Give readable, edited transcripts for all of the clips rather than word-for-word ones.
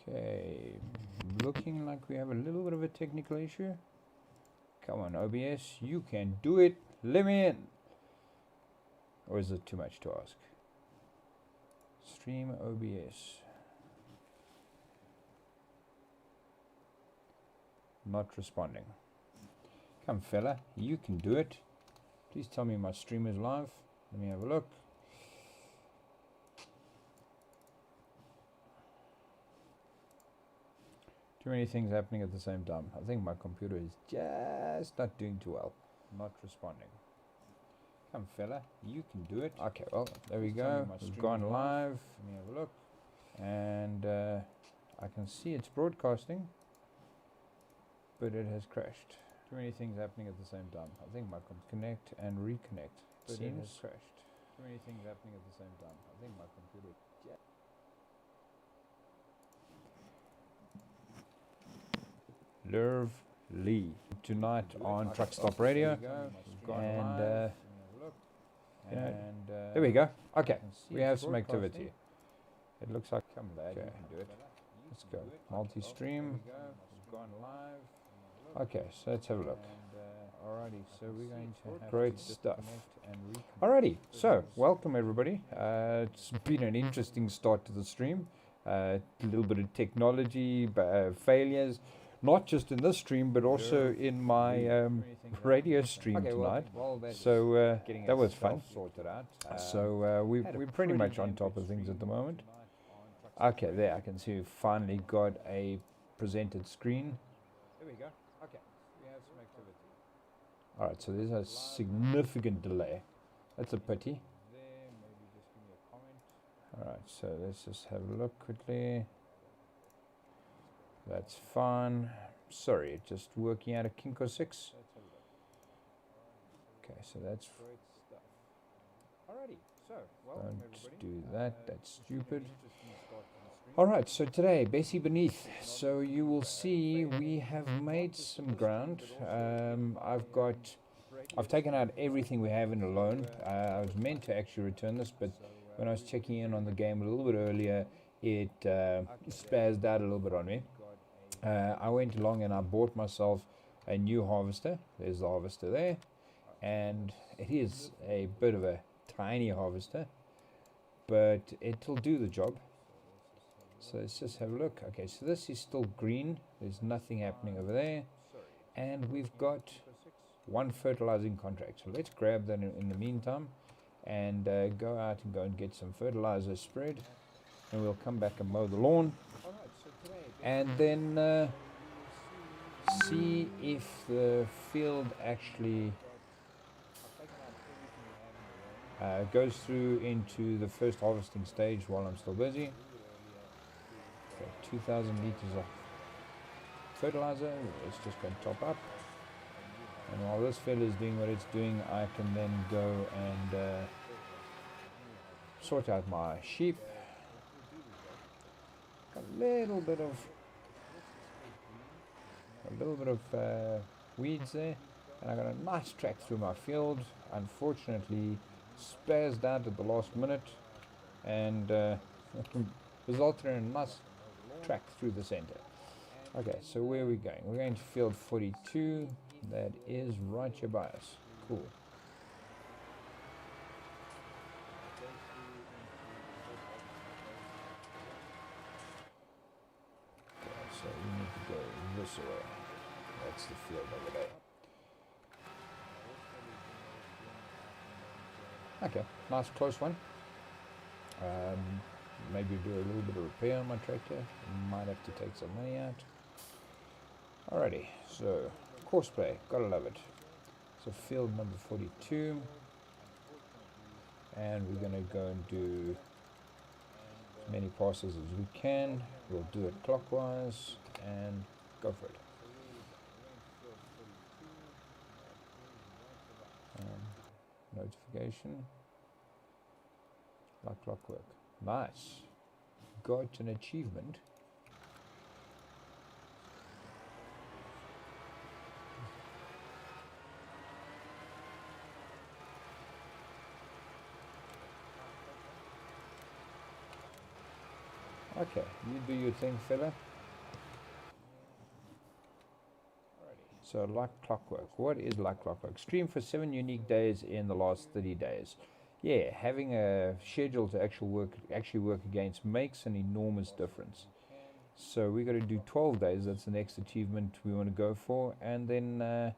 Okay, looking like we have a little bit of a technical issue. Come on, OBS, you can do it. Let me in. Or is it too much to ask? Stream OBS. Not responding. Come, fella, you can do it. Please tell me my stream is live. Let me have a look. Too many things happening at the same time. I think my computer is just not doing too well. Not responding. Come, fella, you can do it. Okay, well, there we go. We've gone live. Let me have a look. And I can see it's broadcasting, but it has crashed. Too many things happening at the same time. I think my connect and reconnect. But it has crashed. Too many things happening at the same time. I think my computer. Lerv Lee tonight on Truck Stop Radio, and there we go. Okay, we have some activity. It looks like okay. Let's go multi-stream. Okay, so let's have a look. Alrighty, so we're going to have great stuff. Alrighty, so welcome everybody. It's been an interesting start to the stream. A little bit of technology failures. Not just in this stream, but also in my radio stream tonight. So that was fun. So we're pretty much on top of things at the moment. Okay, there I can see we've finally got a presented screen. There we go. Okay, we have some activity. All right, so there's a significant delay. That's a pity. All right, so let's just have a look quickly. That's fine. Sorry, it's just working out a Kinko 6. Okay, so that's great stuff. Alrighty, so don't do that. That's stupid. Alright, so today, Bessie Beneath. So you will see we have made some ground. I've taken out everything we have in a loan. I was meant to actually return this, but when I was checking in on the game a little bit earlier, it spazzed out a little bit on me. I went along and I bought myself a new harvester. There's the harvester there, and it is a bit of a tiny harvester, but it'll do the job. So let's just have a look. Okay, so this is still green. There's nothing happening over there, and we've got one fertilizing contract. So let's grab that in the meantime and go out and get some fertilizer spread, and we'll come back and mow the lawn. And then see if the field actually goes through into the first harvesting stage while I'm still busy. Okay, 2,000 liters of fertilizer. Let's just go and top up. And while this fella is doing what it's doing, I can then go and sort out my sheep. A little bit of weeds there, and I got a nice track through my field. Unfortunately, spazzed out at the last minute, and resulted in a nice track through the center. Okay, so where are we going? We're going to field 42. That is right here by us. Cool. So we need to go this way. That's the field over there. Okay, nice close one. Maybe do a little bit of repair on my tractor. Might have to take some money out. Alrighty, so courseplay, gotta love it. So field number 42. And we're gonna go and do as many passes as we can. We'll do it clockwise and go for it. Notification. Like clockwork. Nice. Got an achievement. Okay, you do your thing, fella. So like clockwork. What is like clockwork? Stream for 7 unique days in the last 30 days. Yeah, having a schedule to actually work against makes an enormous difference. So we got to do 12 days. That's the next achievement we want to go for, and then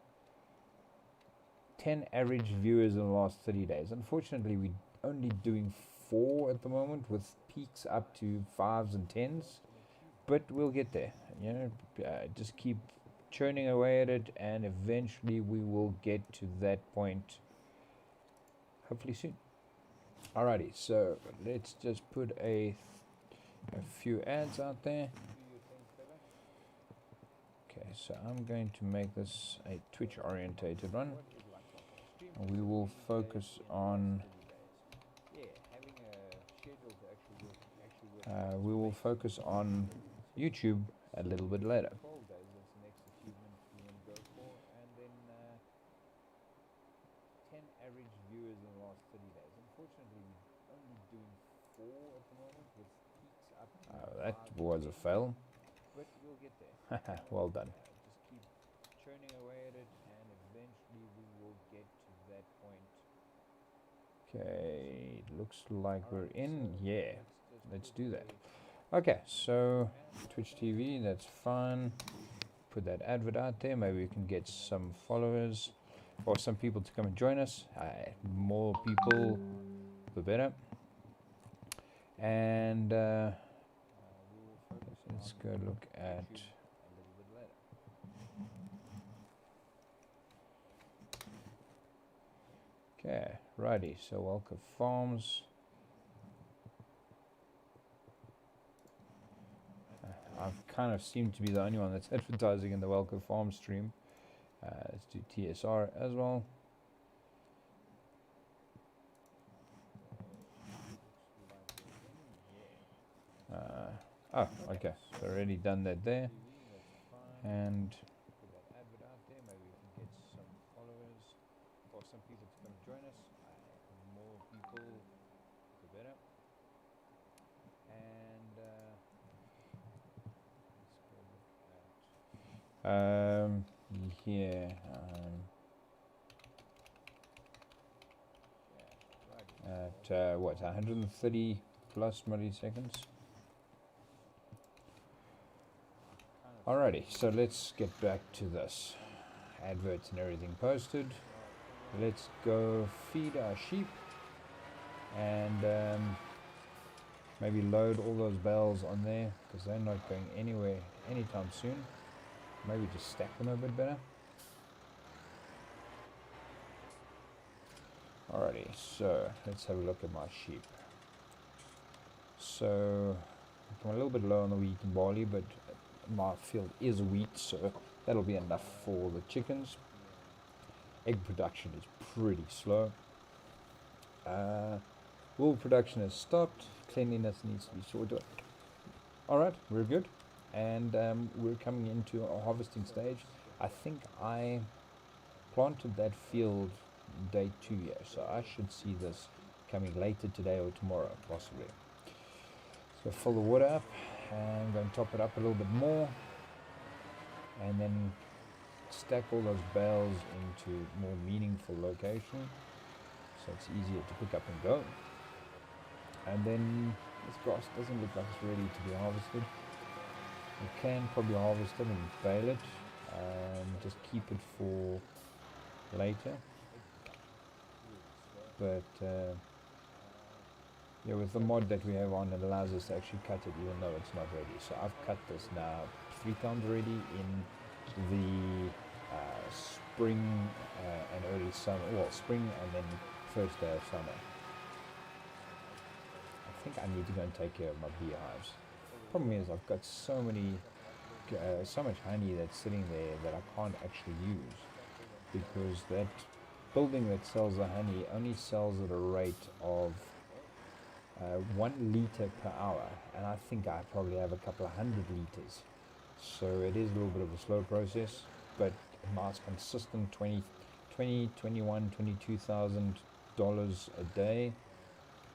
10 average viewers in the last 30 days. Unfortunately, we're only doing 4 at the moment, with peaks up to 5s and 10s, but we'll get there. You know, just keep churning away at it, and eventually we will get to that point, hopefully soon. Alrighty, so let's just put a few ads out there. Okay, so I'm going to make this a Twitch orientated one. We will focus on YouTube a little bit later. That was a fail. Well done. Okay, looks like we're in. Yeah, let's do that. Okay, so Twitch TV, that's fine. Put that advert out there. Maybe we can get some followers or some people to come and join us. More people, the better. And let's go look at. Okay, righty. So Welker Farms. I've kind of seemed to be the only one that's advertising in the Welker Farm stream. Let's do TSR as well. Oh, okay. So already done that there. And yeah. At what, 130 plus milliseconds. Alrighty, so let's get back to this. Adverts and everything posted. Let's go feed our sheep and maybe load all those bales on there, because they're not going anywhere anytime soon. Maybe just stack them a bit better. Alrighty, so let's have a look at my sheep. So I'm a little bit low on the wheat and barley, but my field is wheat, so that'll be enough for the chickens. Egg production is pretty slow. Wool production has stopped. Cleanliness needs to be sorted. Alright, we're good. And we're coming into a harvesting stage. I think I planted that field day 2 here, so I should see this coming later today or tomorrow, possibly. So fill the water up, and I'm going to top it up a little bit more, and then stack all those bales into more meaningful location, so it's easier to pick up and go. And then this grass doesn't look like it's ready to be harvested. You can probably harvest it and bale it, and just keep it for later. But yeah, with the mod that we have on, it allows us to actually cut it even though it's not ready. So I've cut this now 3 times already in the spring and early summer. Well, spring and then first day of summer. I think I need to go and take care of my beehives. Problem is, I've got so much honey that's sitting there that I can't actually use, because that building that sells the honey only sells at a rate of 1 liter per hour, and I think I probably have a couple of 100 liters. So it is a little bit of a slow process, but a nice consistent $22,000 a day.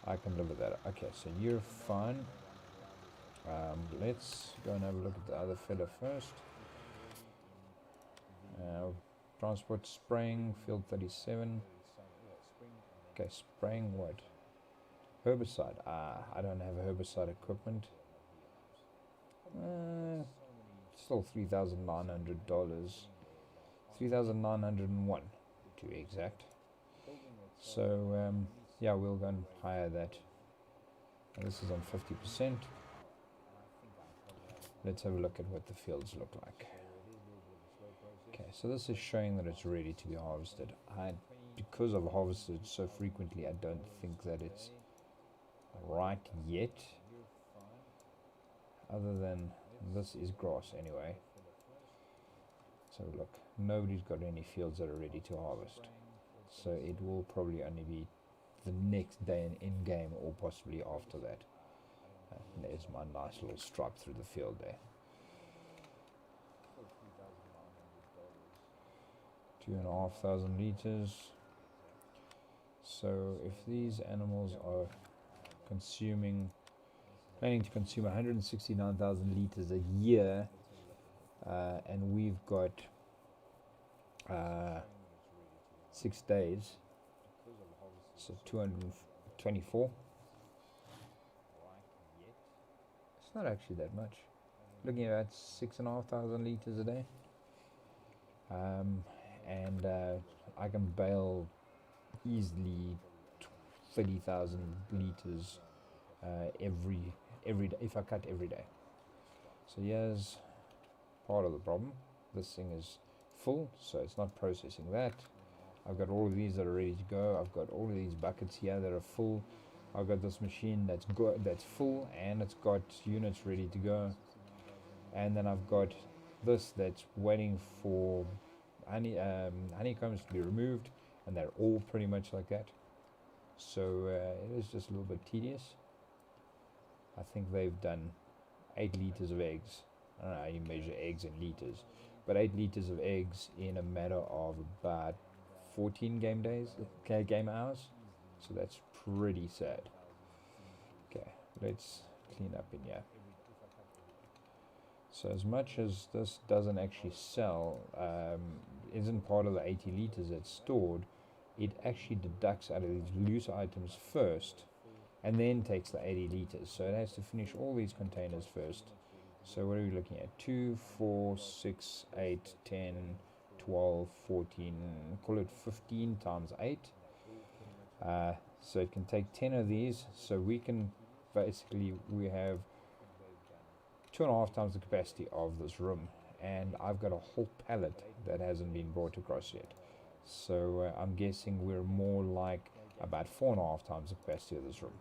I can live with that. Okay, so you're fine. Let's go and have a look at the other fella first. Transport spraying, field 37. Okay, spraying what? Herbicide. I don't have herbicide equipment. Still $3,900. 3,901 to be exact. So yeah, we'll go and hire that. And this is on 50%. Let's have a look at what the fields look like. Okay, so this is showing that it's ready to be harvested. Because I've harvested so frequently, I don't think that it's right yet. Other than this is grass anyway. So look, nobody's got any fields that are ready to harvest. So it will probably only be the next day in game or possibly after that. There's my nice little stripe through the field there. 2,500 liters. So if these animals are planning to consume 169,000 liters a year, and we've got 6 days, so 224. It's not actually that much. Looking at 6,500 liters a day, and I can bale easily 30,000 liters every day if I cut every day. So here's part of the problem. This thing is full, so it's not processing that. I've got all of these that are ready to go. I've got all of these buckets here that are full. I've got this machine that's full and it's got units ready to go. And then I've got this that's waiting for honeycombs to be removed, and they're all pretty much like that. So it is just a little bit tedious. I think they've done 8 liters of eggs. I don't know how you measure eggs in liters, but 8 liters of eggs in a matter of about 14 game hours. So that's pretty sad. Okay, let's clean up in here. So as much as this doesn't actually sell, isn't part of the 80 liters that's stored, it actually deducts out of these loose items first and then takes the 80 liters. So it has to finish all these containers first. So what are we looking at? 2, 4, 6, 8, 10, 12, 14, call it 15 times 8. So it can take 10 of these. So we have 2.5 times the capacity of this room. And I've got a whole pallet that hasn't been brought across yet. So I'm guessing we're more like about 4.5 times the capacity of this room.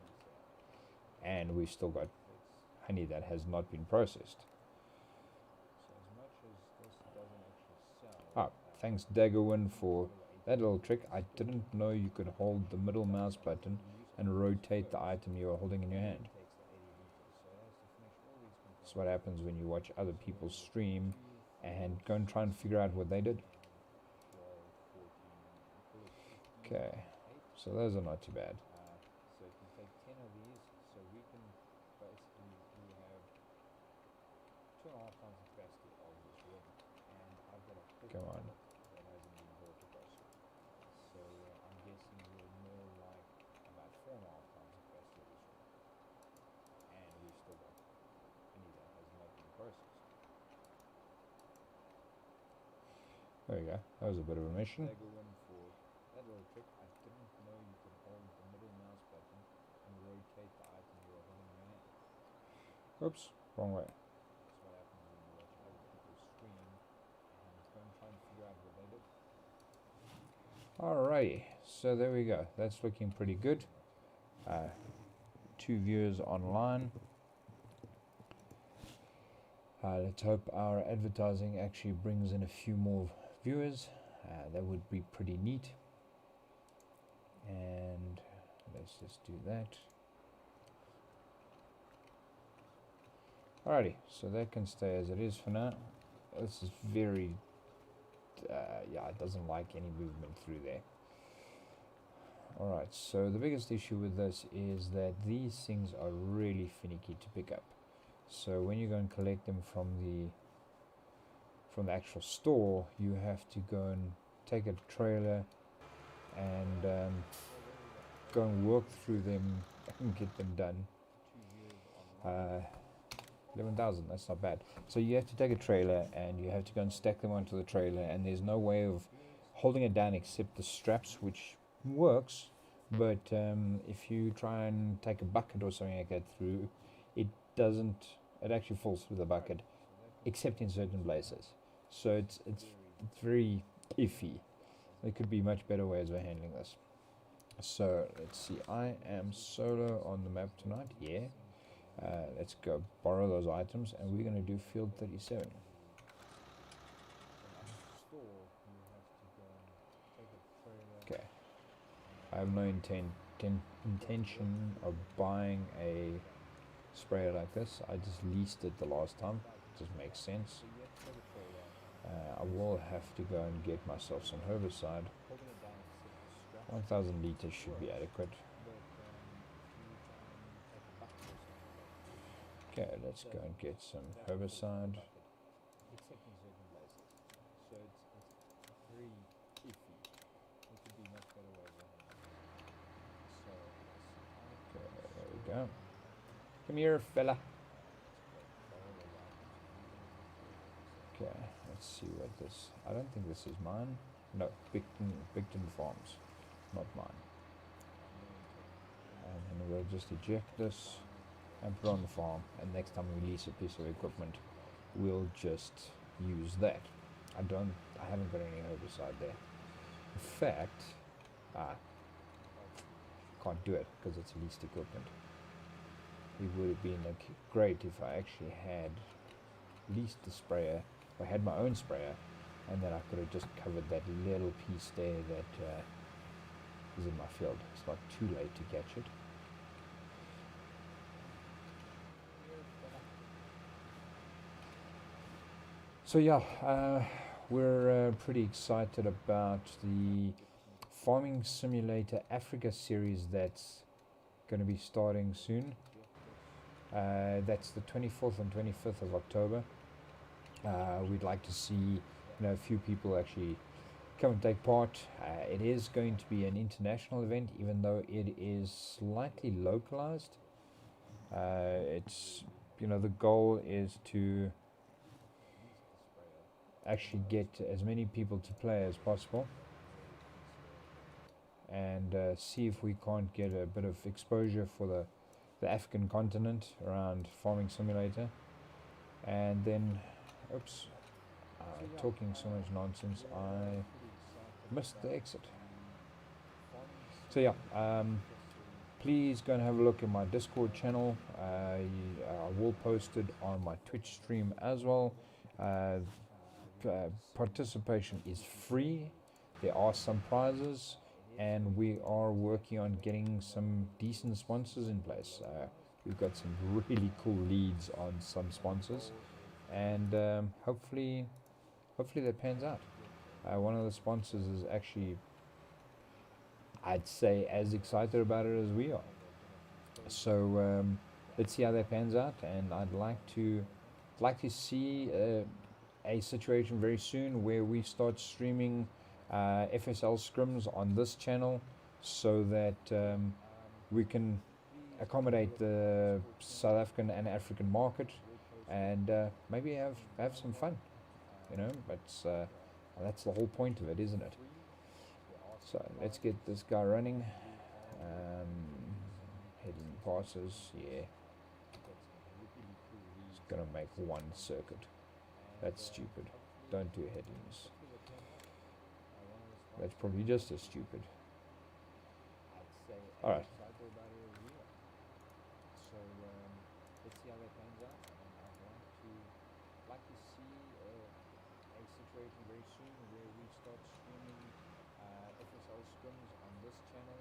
And we've still got honey that has not been processed. Thanks Daggerwin for that little trick. I didn't know you could hold the middle mouse button and rotate the item you are holding in your hand. That's what happens when you watch other people stream and go and try and figure out what they did. Okay, so those are not too bad. Come on. So I'm guessing we're more like about 4.5 times the capacity of this room. And we've still got honey that has not been processed. There you go. That was a bit of a mission. For that little trick, I didn't know you could hold the middle mouse button and rotate the item you are holding in your hand. Oops, wrong way. That's what happens when you watch other people stream and go and try and figure out what they did. Alrighty, so there we go. That's looking pretty good. 2 viewers online. Let's hope our advertising actually brings in a few more viewers. That would be pretty neat. And let's just do that. Alrighty, so that can stay as it is for now. This is very, it doesn't like any movement through there. Alright, so the biggest issue with this is that these things are really finicky to pick up. So when you go and collect them from the actual store, you have to go and take a trailer and go and work through them and get them done. 11,000, that's not bad. So you have to take a trailer and you have to go and stack them onto the trailer, and there's no way of holding it down except the straps, which works, but if you try and take a bucket or something like that through, it doesn't, it actually falls through the bucket, except in certain places. So it's very iffy. There could be much better ways of handling this. So let's see, I am solo on the map tonight, yeah. Let's go borrow those items, and we're going to do field 37. Okay. I have no intention of buying a sprayer like this. I just leased it the last time. It just makes sense. I will have to go and get myself some herbicide. 1,000 liters should be adequate. Okay, let's go and get some herbicide. Okay, there we go. Come here, fella. Okay, let's see what this... I don't think this is mine. No, Bigton Farms, not mine. And then we'll just eject this and put it on the farm, and next time we lease a piece of equipment, we'll just use that. I haven't got any herbicide there. In fact, can't do it because it's leased equipment. It would have been great if I actually had leased the sprayer, or had my own sprayer, and then I could have just covered that little piece there that is in my field. It's not too late to catch it. So yeah, we're pretty excited about the Farming Simulator Africa series that's going to be starting soon. That's the 24th and 25th of October. We'd like to see a few people actually come and take part. It is going to be an international event, even though it is slightly localized. It's the goal is to actually get as many people to play as possible, and see if we can't get a bit of exposure for the African continent around Farming Simulator. And then, oops, talking so much nonsense, I missed the exit. So yeah, please go and have a look at my Discord channel. I will post it on my Twitch stream as well. Participation is free. There are some prizes, and we are working on getting some decent sponsors in place. We've got some really cool leads on some sponsors, and hopefully that pans out. One of the sponsors is actually, I'd say, as excited about it as we are. So let's see how that pans out, and I'd like to see a situation very soon where we start streaming FSL scrims on this channel, so that we can accommodate the South African and African market, and maybe have some fun, but that's the whole point of it, isn't it? So let's get this guy running. Heading passes, yeah. It's gonna make one circuit. That's stupid. Don't do headings. That's probably just as stupid. Alright. So let's see how that pans out, and I'd like to see a situation very soon where we start streaming FSL scrims on this channel,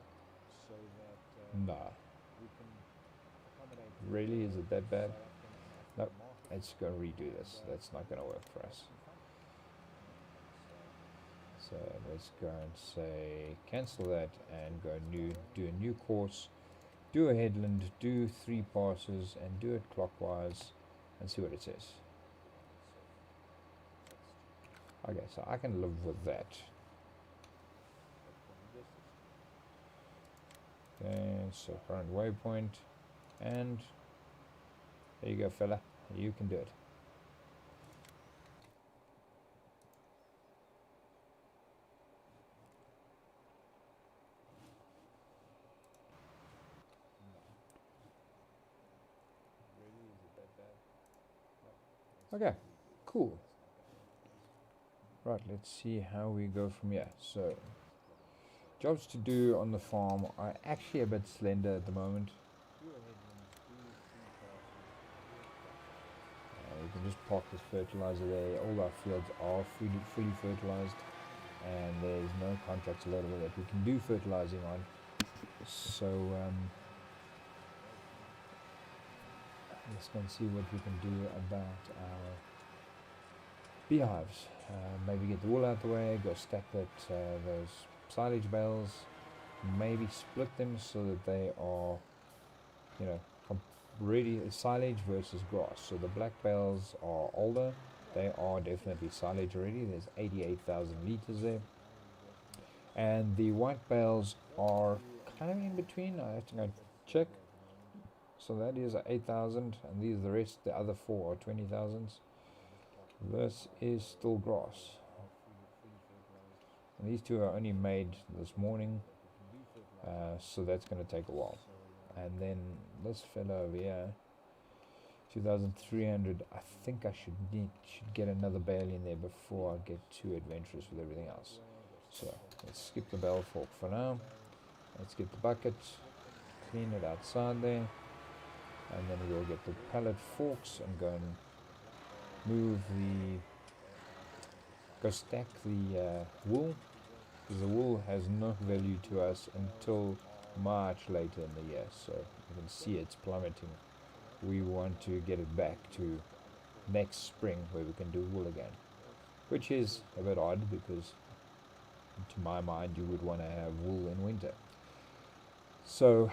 so that we can accommodate. Really, is it that bad? No, let's go redo this. That's not going to work for us. So let's go and say cancel that and go do a new course, do a headland, do 3 passes, and do it clockwise, and see what it says. Okay, so I can live with that. Okay, so current waypoint, and there you go, fella. You can do it. Okay, cool. Right, let's see how we go from here. So, jobs to do on the farm are actually a bit slender at the moment. You can just park this fertilizer there. All our fields are fully fertilized, and there's no contracts available that we can do fertilizing on. So, let's go and see what we can do about our beehives. Maybe get the wool out the way, go stack those silage bales, maybe split them so that they are, you know, ready silage versus grass. So the black bales are older, they are definitely silage already. There's 88,000 liters there, and the white bales are kind of in between. I have to go check. So that is 8,000, and these the rest, the other four are 20,000s. This is still grass. And these two are only made this morning, so that's going to take a while. And then this fellow over here, 2,300. I think I should get another bale in there before I get too adventurous with everything else. So let's skip the bale fork for now. Let's get the bucket, clean it outside there, and then we'll get the pallet forks and go and go stack the wool, because the wool has no value to us until March later in the year. So you can see it's plummeting. We want to get it back to next spring where we can do wool again, which is a bit odd because to my mind you would want to have wool in winter. So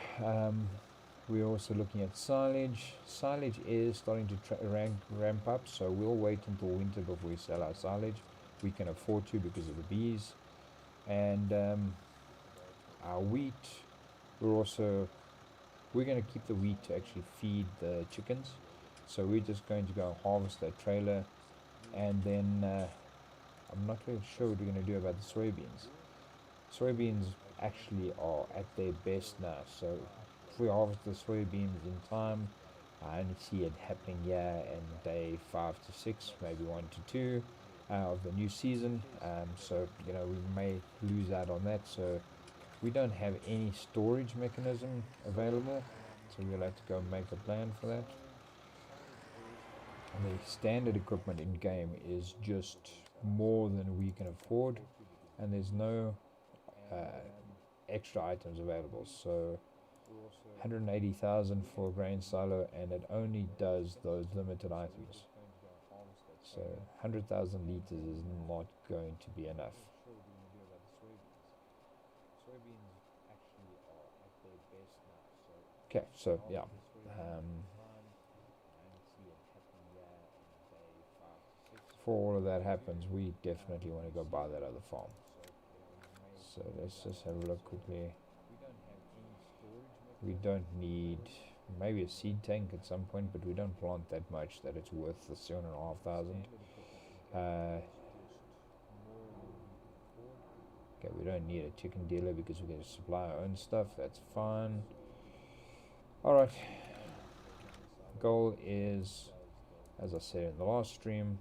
we're also looking at silage. Silage is starting to ramp up, so we'll wait until winter before we sell our silage. We can afford to because of the bees. And our wheat, we're going to keep the wheat to actually feed the chickens. So we're just going to go harvest that trailer, and then I'm not really sure what we're going to do about the soybeans. Soybeans actually are at their best now, so if we harvest the soybeans in time, I only see it happening here in day 5 to 6, maybe 1 to 2 of the new season. So we may lose out on that. So we don't have any storage mechanism available, so we'll have to go make a plan for that. The standard equipment in game is just more than we can afford, and there's no extra items available. So 180,000 for a grain silo, and it only does those limited items. So 100,000 liters is not going to be enough. Okay, so yeah. Before all of that happens, we definitely want to go buy that other farm. So let's just have a look quickly. We don't need maybe a seed tank at some point, but we don't plant that much that it's worth the 7,500. Okay, we don't need a chicken dealer because we can supply our own stuff. That's fine. Alright. Goal is, as I said in the last stream,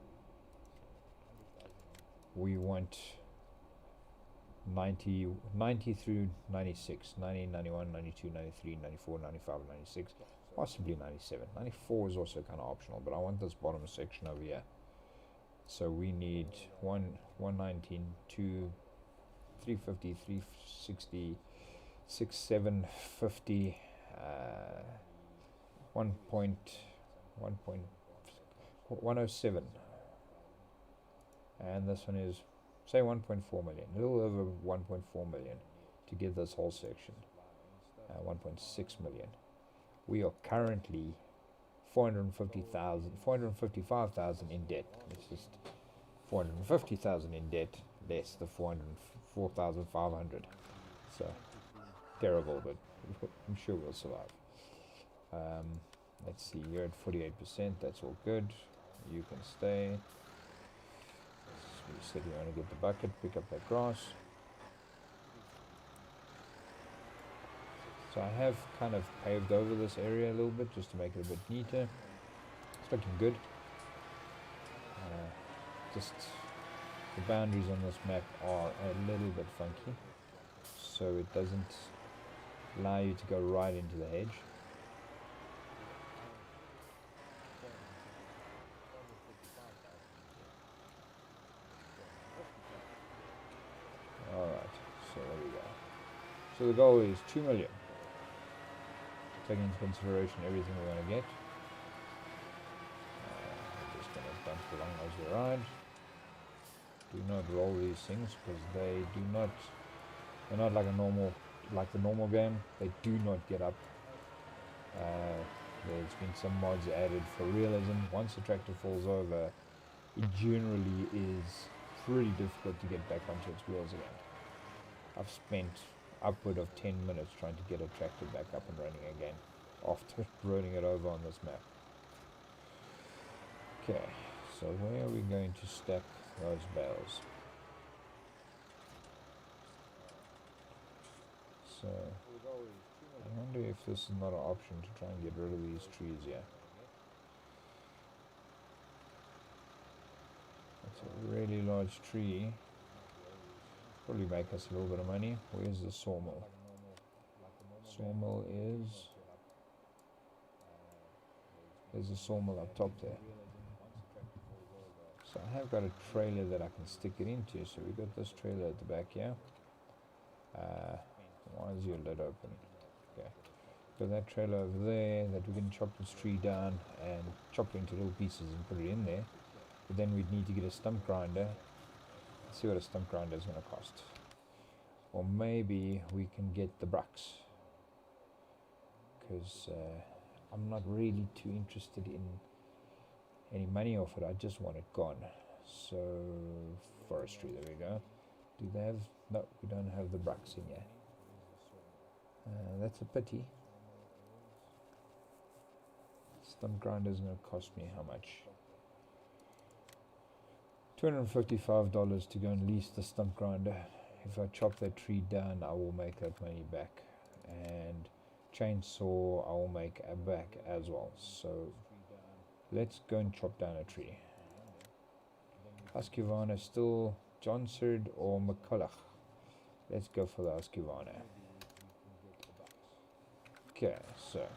we want 90 through 96, 90, 91, 92, 93, 94, 95, 96, possibly 97. 94 is also kind of optional, but I want this bottom section over here. So we need 119, 2, 350, 360, 6, 750, 1.107. And this one is, say, 1.4 million, a little over 1.4 million to get this whole section. 1.6 million. We are currently 450,000, 455,000 in debt. It's just 450,000 in debt, less the 404,500. So terrible, but I'm sure we'll survive. Let's see, you're at 48%. That's all good. You can stay. You said you want to get the bucket, pick up that grass. So I have kind of paved over this area a little bit just to make it a bit neater. It's looking good. Just the boundaries on this map are a little bit funky, so it doesn't allow you to go right into the hedge. Alright, so there we go. So the goal is 2 million. Taking into consideration everything we're going to get. We're just going to bump along as we ride. Do not roll these things because they're not like the normal game. They do not get up. There's been some mods added for realism. Once the tractor falls over, it generally is pretty difficult to get back onto its wheels again. I've spent upward of 10 minutes trying to get a tractor back up and running again after rolling it over on this map. Okay, so where are we going to stack those bales? So I wonder if this is not an option to try and get rid of these trees here. It's a really large tree. Probably make us a little bit of money. Where's the sawmill? Sawmill is... There's a sawmill up top there. So I have got a trailer that I can stick it into. So we've got this trailer at the back here. Why is your lid open? Okay. Got that trailer over there that we can chop this tree down and chop it into little pieces and put it in there. But then we'd need to get a stump grinder. Let's see what a stump grinder is going to cost. Or maybe we can get the Brucks. Because I'm not really too interested in any money off it. I just want it gone. So, forestry, there we go. Do they have... No, we don't have the Brucks in here. That's a pity. Stump grinder is going to cost me how much? $255 to go and lease the stump grinder. If I chop that tree down, I will make that money back. And chainsaw, I will make back as well. So let's go and chop down a tree. Husqvarna still Johnsard or McCulloch. Let's go for the Husqvarna. Okay, so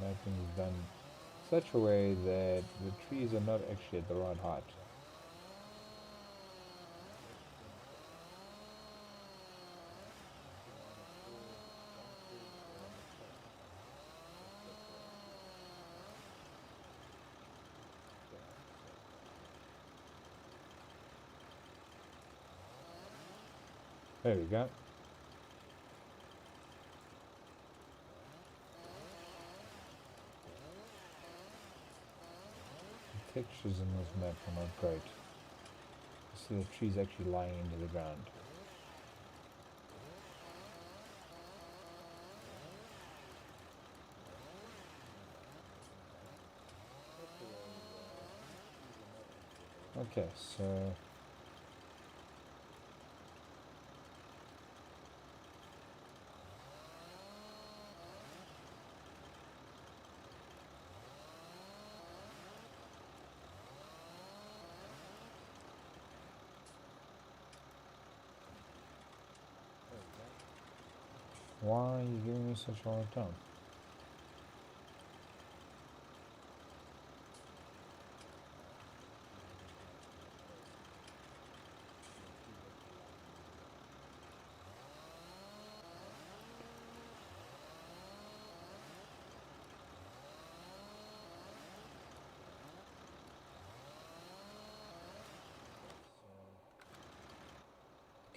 mapping is done such a way that the trees are not actually at the right height. There we go. Textures in this map are not great. You see the trees actually lying into the ground. Okay, so why are you giving me such a hard time?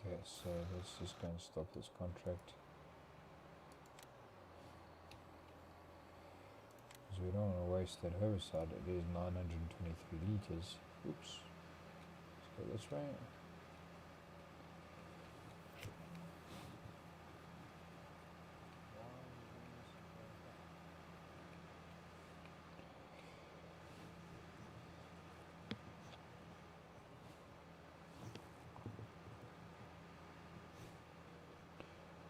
Okay, so let's just go and stop this contract. Because we don't want to waste that herbicide. It is 923 liters. Oops. Let's go this way.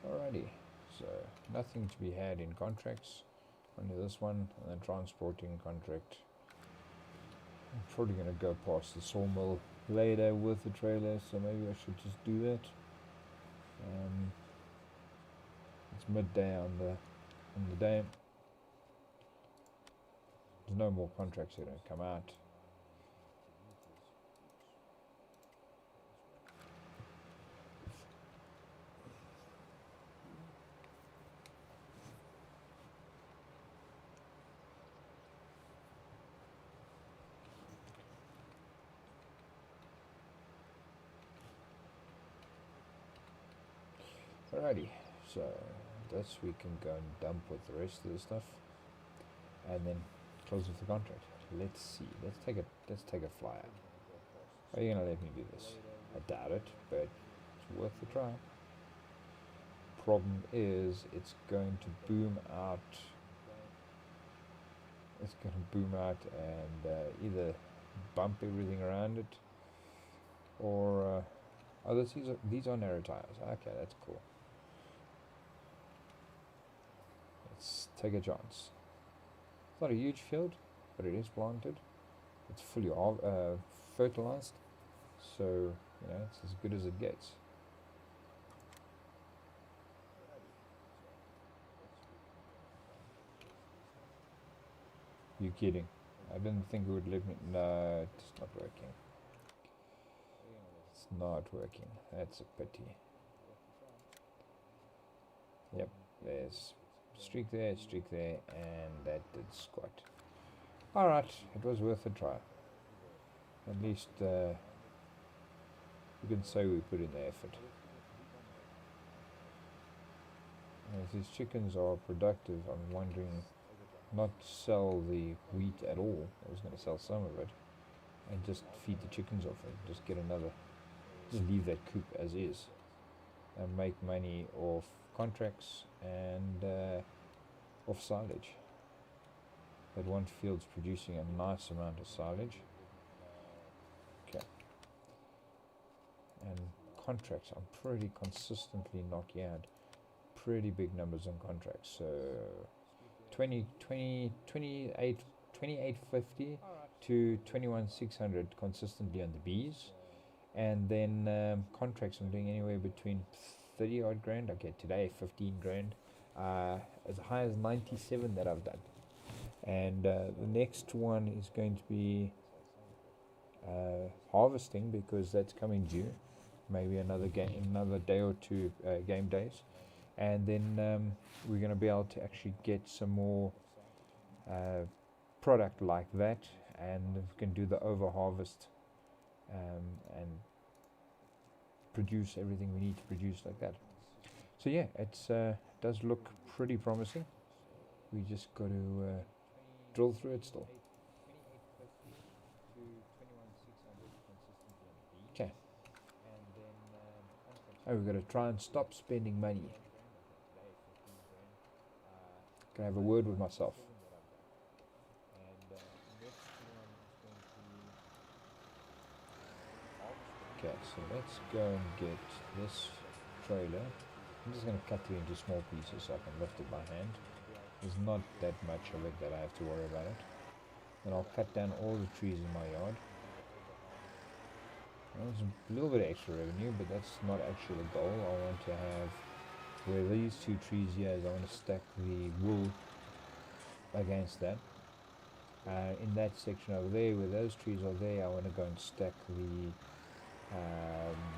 Alrighty, so nothing to be had in contracts, only this one, and then transporting contract. I'm probably going to go past the sawmill later with the trailer, so maybe I should just do that. It's midday on the day. There's no more contracts that don't come out. Alrighty, so this we can go and dump with the rest of the stuff, and then close with the contract. Let's see. Let's take a flyer. Are you gonna let me do this? I doubt it, but it's worth a try. Problem is, it's going to boom out. It's going to boom out and either bump everything around it, or oh, these are narrow tires. Okay, that's cool. Let's take a chance. It's not a huge field, but it is planted. It's fully fertilized, so it's as good as it gets. You kidding? I didn't think it would let me. No, it's not working. It's not working. That's a pity. Yep, there's streak there, and that did squat. Alright, it was worth a try. At least you can say we put in the effort. And if these chickens are productive, I'm wondering not sell the wheat at all. I was going to sell some of it and just feed the chickens off it. Just leave that coop as is and make money off contracts and off silage. That one field's producing a nice amount of silage. Okay. And contracts, I'm pretty consistently knocking out pretty big numbers on contracts. So 2850 to 21,600 consistently on the bees, and then contracts I'm doing anywhere between 30 odd grand. Okay, today 15 grand, as high as 97 that I've done, and the next one is going to be harvesting, because that's coming due, maybe another day or two game days. And then we're going to be able to actually get some more product like that, and we can do the over harvest and produce everything we need to produce like that. So yeah, it does look pretty promising. We just got to drill through it still. Okay. Oh, we've got to try and stop spending money. Can I have a word with myself? Okay, so let's go and get this trailer. I'm just going to cut it into small pieces so I can lift it by hand. There's not that much of it that I have to worry about it. Then I'll cut down all the trees in my yard. There's a little bit of extra revenue, but that's not actually the goal. I want to have, where these two trees here is, I want to stack the wool against that. In that section over there, where those trees are there, I want to go and stack the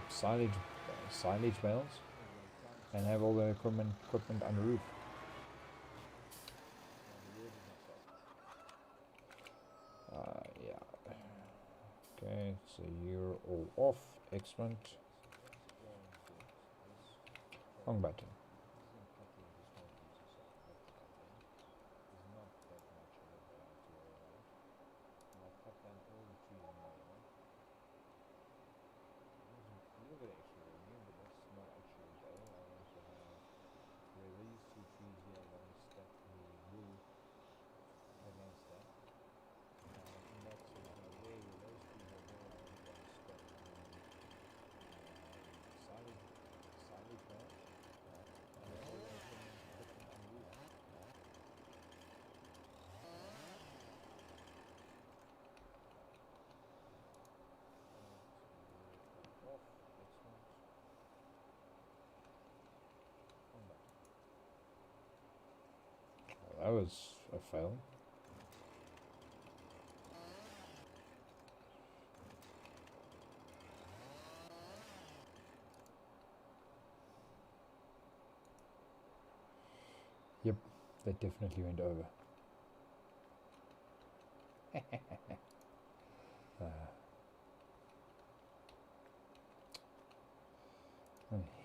silage bales and have all the equipment on the roof. Yeah. Okay, so you're all off. Excellent. Wrong button. That was a fail. Yep, that definitely went over.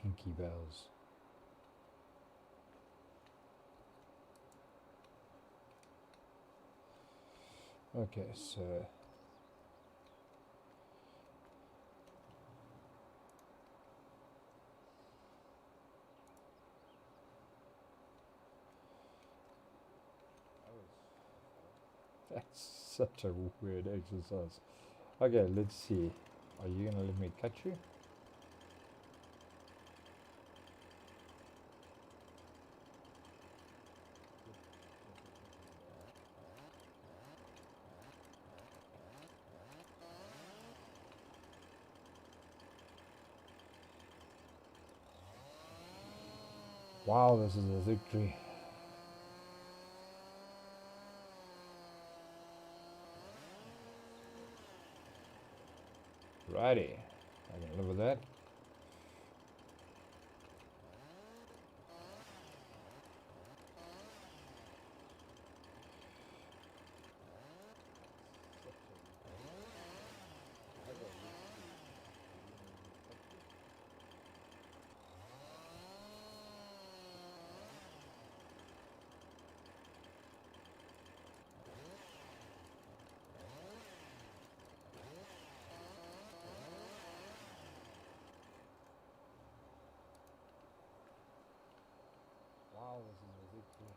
Hinky bells. Okay, so that's such a weird exercise. Okay, let's see. Are you gonna let me cut you? Wow, this is a victory. Righty, I can live with that. Wow, this is a victory.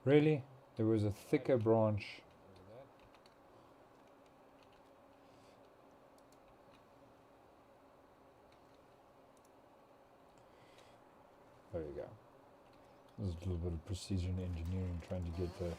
Really? There was a thicker branch. There you go. There's a little bit of precision engineering trying to get the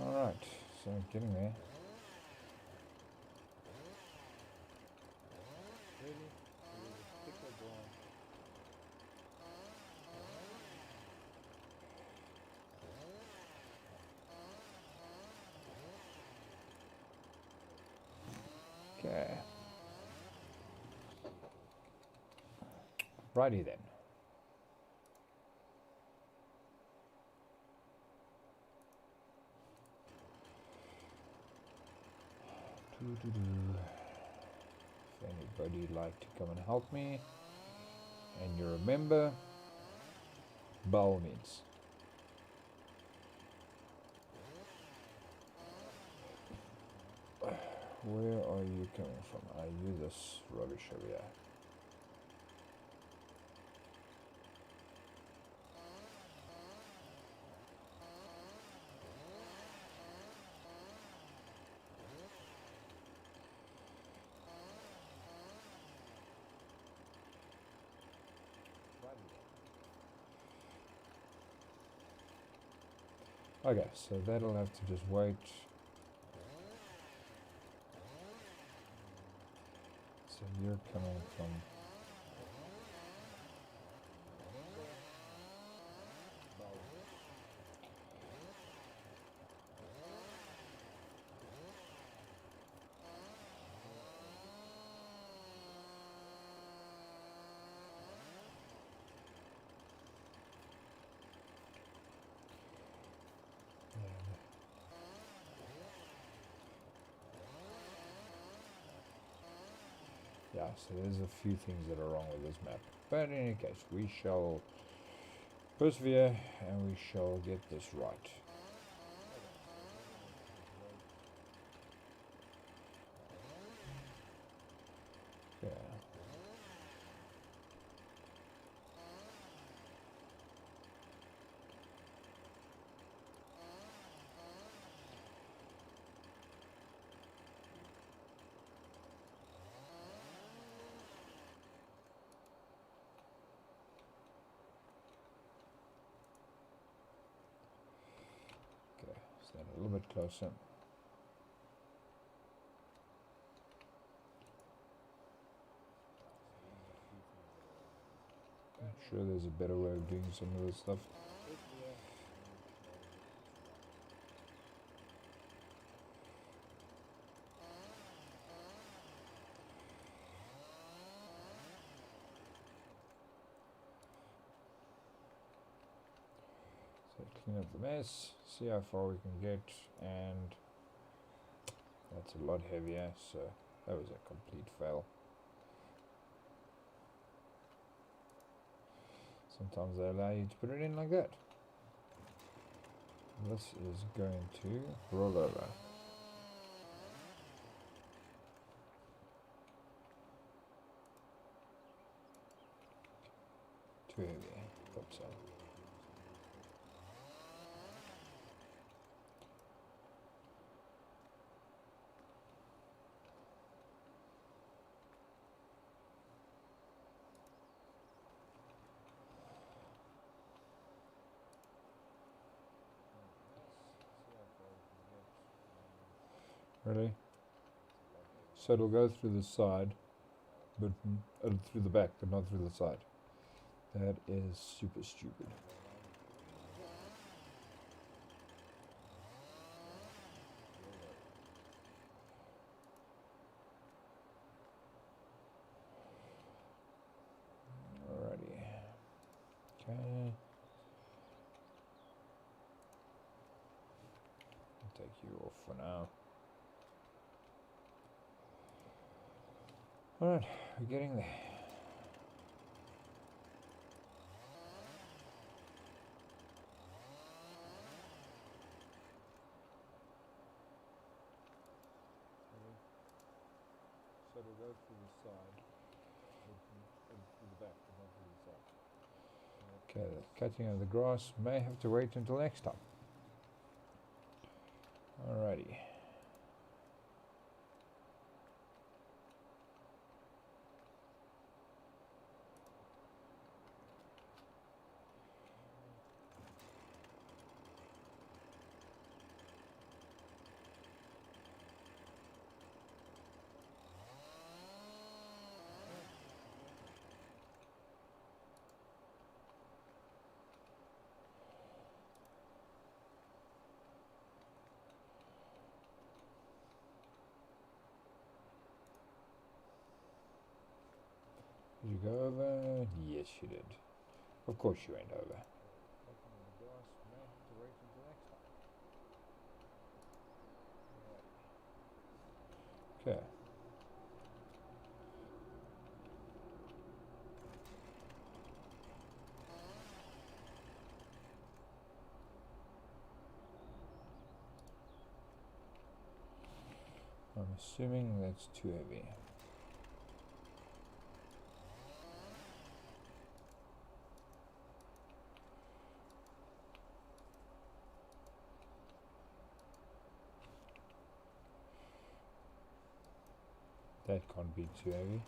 Alright, so getting there. Okay. Righty then. If anybody'd like to come and help me, and you're a member, by all means. Where are you coming from? Are you this rubbish over here? Okay, so that'll have to just wait. So you're coming from so there's a few things that are wrong with this map. But in any case, we shall persevere and we shall get this right. Yeah. Okay, stand a little bit closer. I'm sure there's a better way of doing some of this stuff. So clean up the mess, see how far we can get, and that's a lot heavier, so that was a complete fail. Sometimes they allow you to put it in like that. This is going to roll over. Too heavy, thought so. Really? So it'll go through the side, but through the back, but not through the side. That is super stupid. Alrighty. Okay. I'll take you off for now. Alright, we're getting there. So it'll go through the side, through the back, but not through the side. Okay, the cutting of the grass may have to wait until next time. Alrighty. Did you go over? Yes, you did. Of course you went over. Okay. I'm assuming that's too heavy. That can't be too heavy.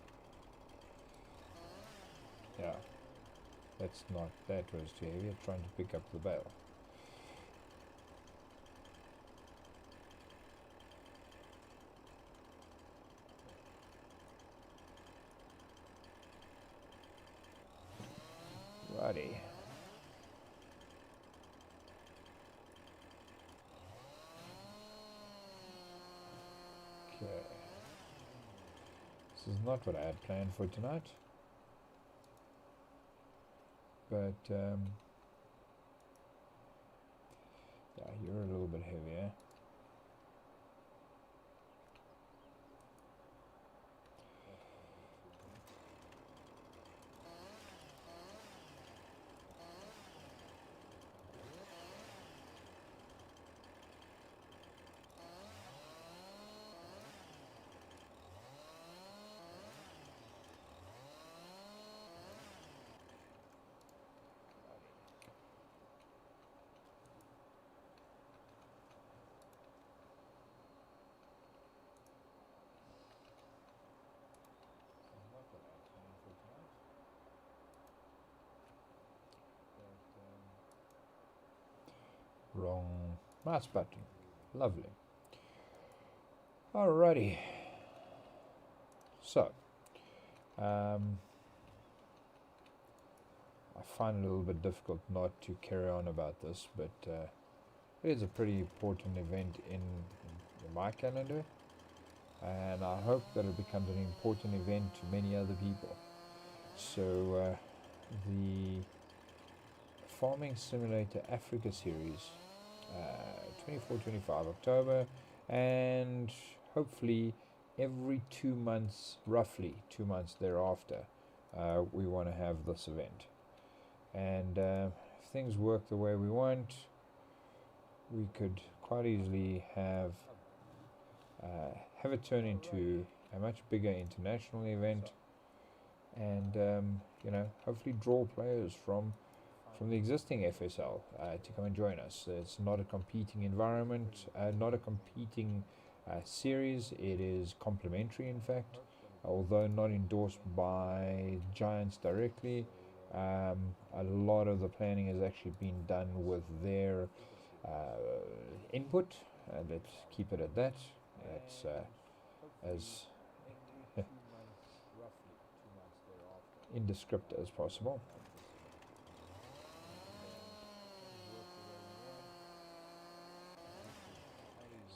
Yeah. That's not, that was too heavy. I'm trying to pick up the bale. Righty. Okay. This is not what I had planned for tonight. But, yeah, you're a little bit heavier. Wrong mouse button. Lovely. Alrighty. So, I find it a little bit difficult not to carry on about this, but it is a pretty important event in my calendar, and I hope that it becomes an important event to many other people. So, the Farming Simulator Africa series, 24-25 October, and hopefully every 2 months, roughly 2 months thereafter, we want to have this event. And if things work the way we want, we could quite easily have it turn into a much bigger international event, and hopefully draw players from the existing FSL to come and join us. It's not a competing environment, not a competing series. It is complementary, in fact, although not endorsed by Giants directly. A lot of the planning has actually been done with their input, and let's keep it at that. It's as indescript as possible.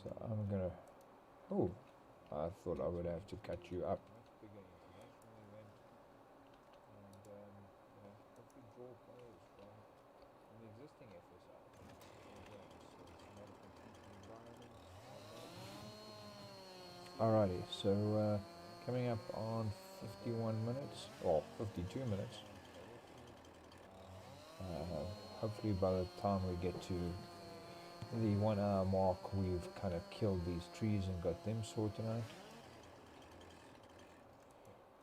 So I'm gonna. Oh, I thought I would have to cut you up. Alrighty, so coming up on 51 minutes, or 52 minutes. Hopefully by the time we get to the 1 hour mark, we've kind of killed these trees and got them sorted out.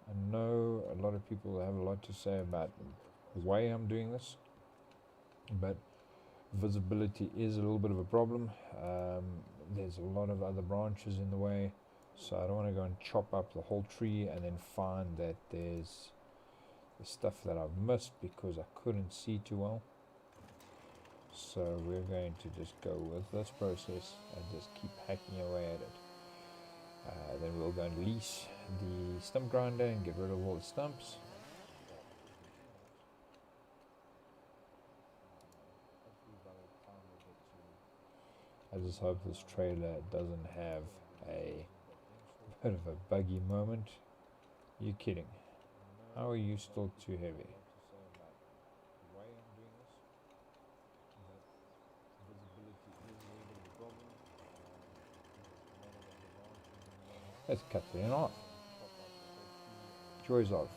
I know a lot of people have a lot to say about the way I'm doing this, but visibility is a little bit of a problem. There's a lot of other branches in the way, so I don't want to go and chop up the whole tree and then find that there's stuff that I've missed because I couldn't see too well. So we're going to just go with this process and just keep hacking away at it. Then we'll go and lease the stump grinder and get rid of all the stumps. I just hope this trailer doesn't have a bit of a buggy moment. You're kidding. How are you still too heavy? Let's cut it in off. Joys of.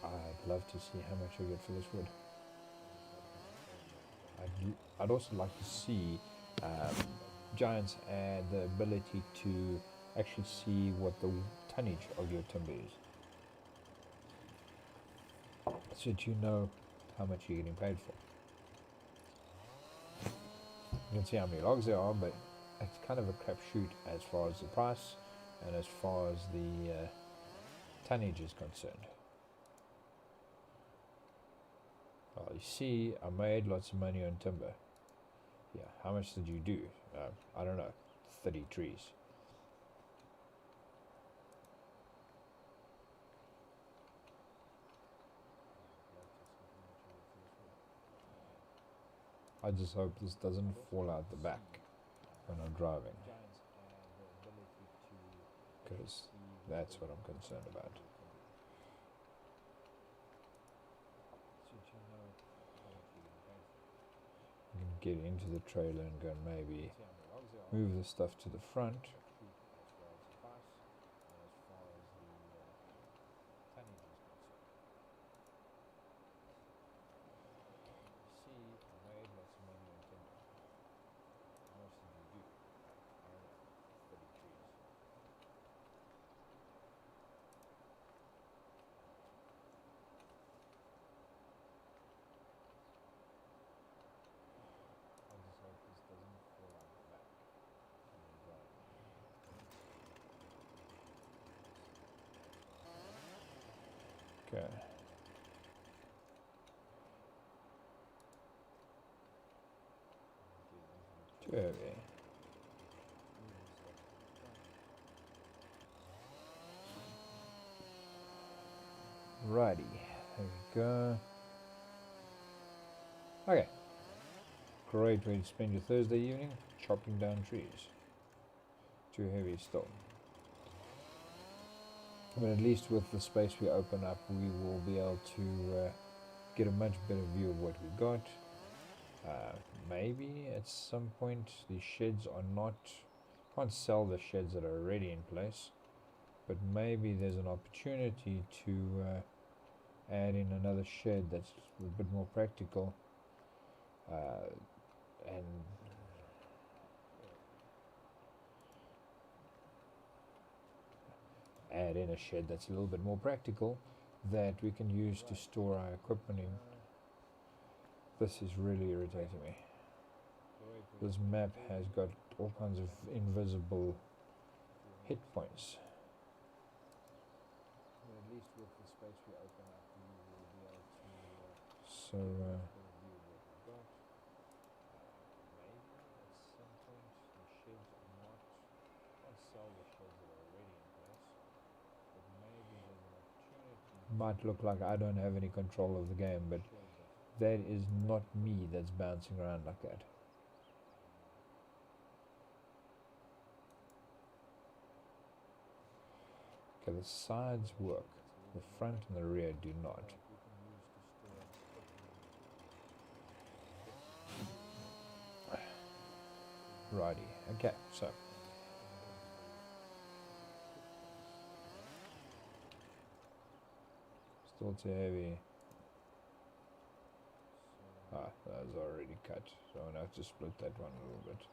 I'd love to see how much I get for this wood. I'd also like to see Giants add the ability to actually see what the tonnage of your timber is, so that you know how much you're getting paid for. You can see how many logs there are, but it's kind of a crapshoot as far as the price and as far as the tonnage is concerned. Well, you see, I made lots of money on timber. Yeah, how much did you do? I don't know, 30 trees. I just hope this doesn't fall out the back when I'm driving, because that's what I'm concerned about. You can get into the trailer and go and maybe move the stuff to the front. Okay. Too heavy. Righty, there we go. Okay. Great way to spend your Thursday evening, chopping down trees. Too heavy still. But at least with the space we open up, we will be able to get a much better view of what we got. Maybe at some point the sheds are not, can't sell the sheds that are already in place, but maybe there's an opportunity to add in another shed that's a bit more practical, and add in a shed that's a little bit more practical that we can use to store our equipment in. This is really irritating me. This map has got all kinds of invisible hit points. At least with the space we open up, we will be able to. So. Maybe at some point the sheds are not. Can't sell the sheds that are already in place, but maybe there's an opportunity. Might look like I don't have any control of the game, but that is not me that's bouncing around like that. Okay, the sides work, the front and the rear do not. Righty, okay, so. Still too heavy. Ah, that's already cut, so I'm gonna have to split that one a little bit.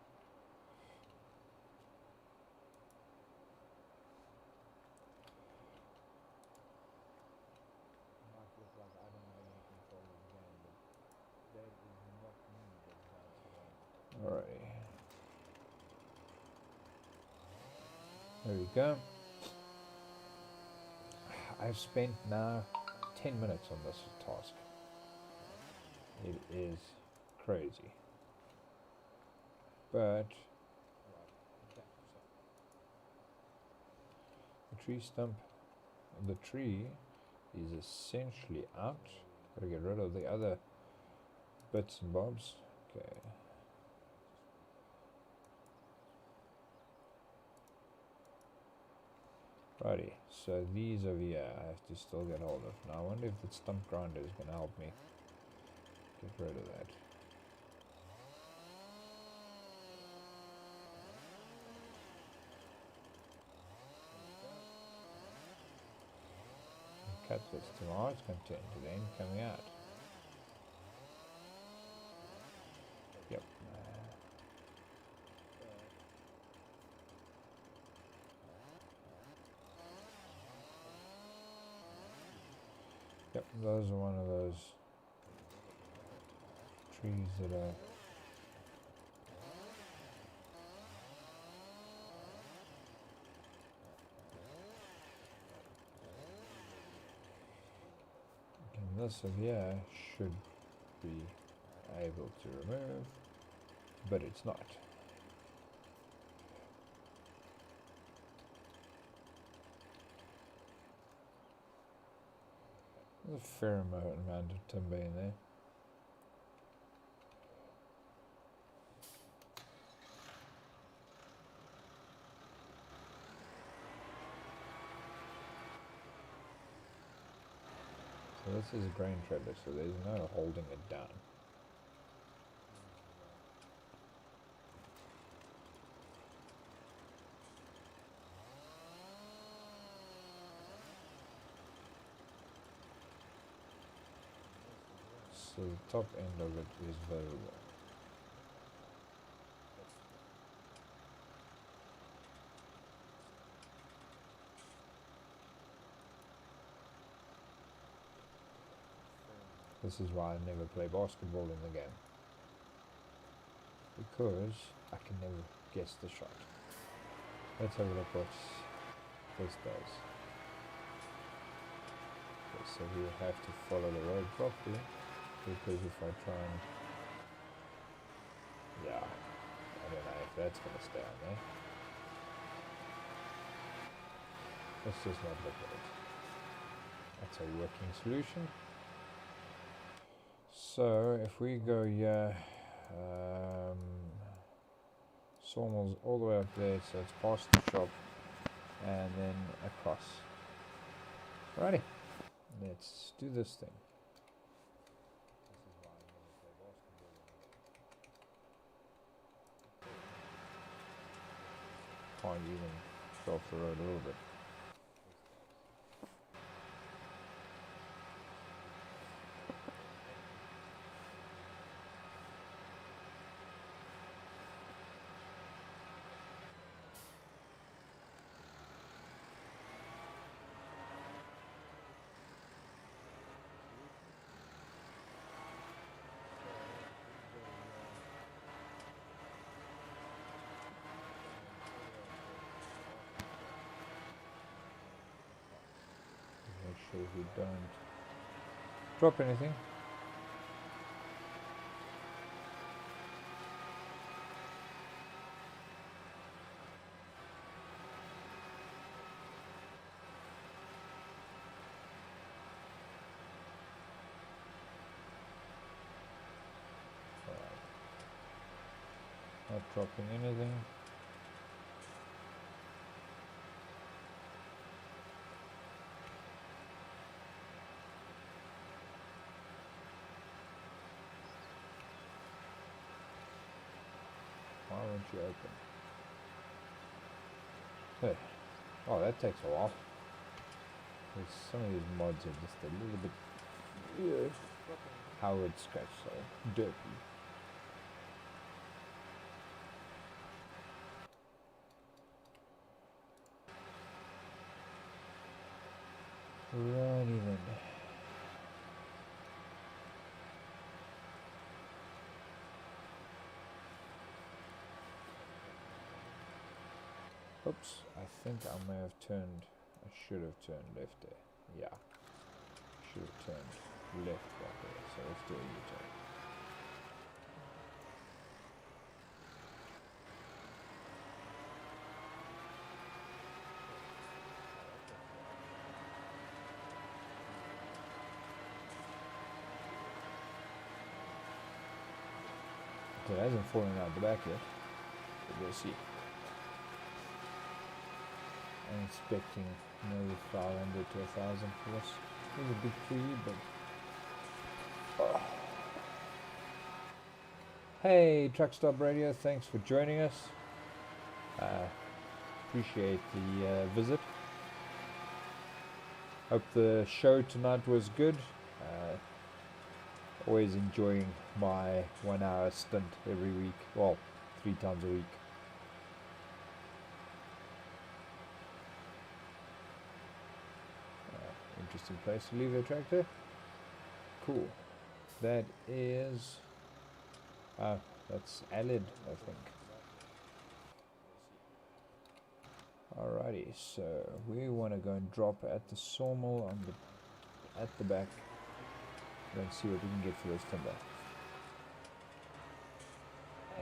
Might look like I don't have any control of the game, but that is not me that's bouncing around. Alrighty. There we go. I've spent now 10 minutes on this task. It is crazy. But the tree stump, the tree is essentially out. Gotta get rid of the other bits and bobs. Okay. Righty, so these over here I have to still get hold of. Now I wonder if the stump grinder is going to help me get rid of that. Cut this to large content to the end coming out. Yep. Yep, those are one of those trees that are this of here should be able to remove, but it's not. There's a fair amount of timber in there. So this is a grain trailer, so there's no holding it down. So the top end of it is visible. This is why I never play basketball in the game, because I can never guess the shot. Let's have a look what this does. so we'll have to follow the road properly, because if I try and, yeah, I don't know if that's going to stay on there. Let's just not look at it. That's a working solution. So if we go here, sawmill's all the way up there, so it's past the shop and then across. Alrighty, let's do this thing. Can't even go off the road a little bit. Make sure we don't drop anything. Not dropping anything. Why won't you open? Hey. Oh, that takes a while. Some of these mods are just a little bit, yeah, Howard scratch, so dirty. Righty then. Oops, I think I may have turned, I should have turned left there. Yeah, should have turned left right there, so let's do a U-turn. It hasn't fallen out the back yet, but we'll see. I'm expecting maybe 500 to 1,000 for this. It's a big tree, but... Oh. Hey, Truck Stop Radio, thanks for joining us. Appreciate the visit. Hope the show tonight was good. Always enjoying my 1 hour stint every week. Well, 3 times a week. Interesting place to leave the tractor. Cool. That is... that's Alid, I think. Alrighty, so we want to go and drop at the sawmill on the, at the back. Let's see what we can get for this timber.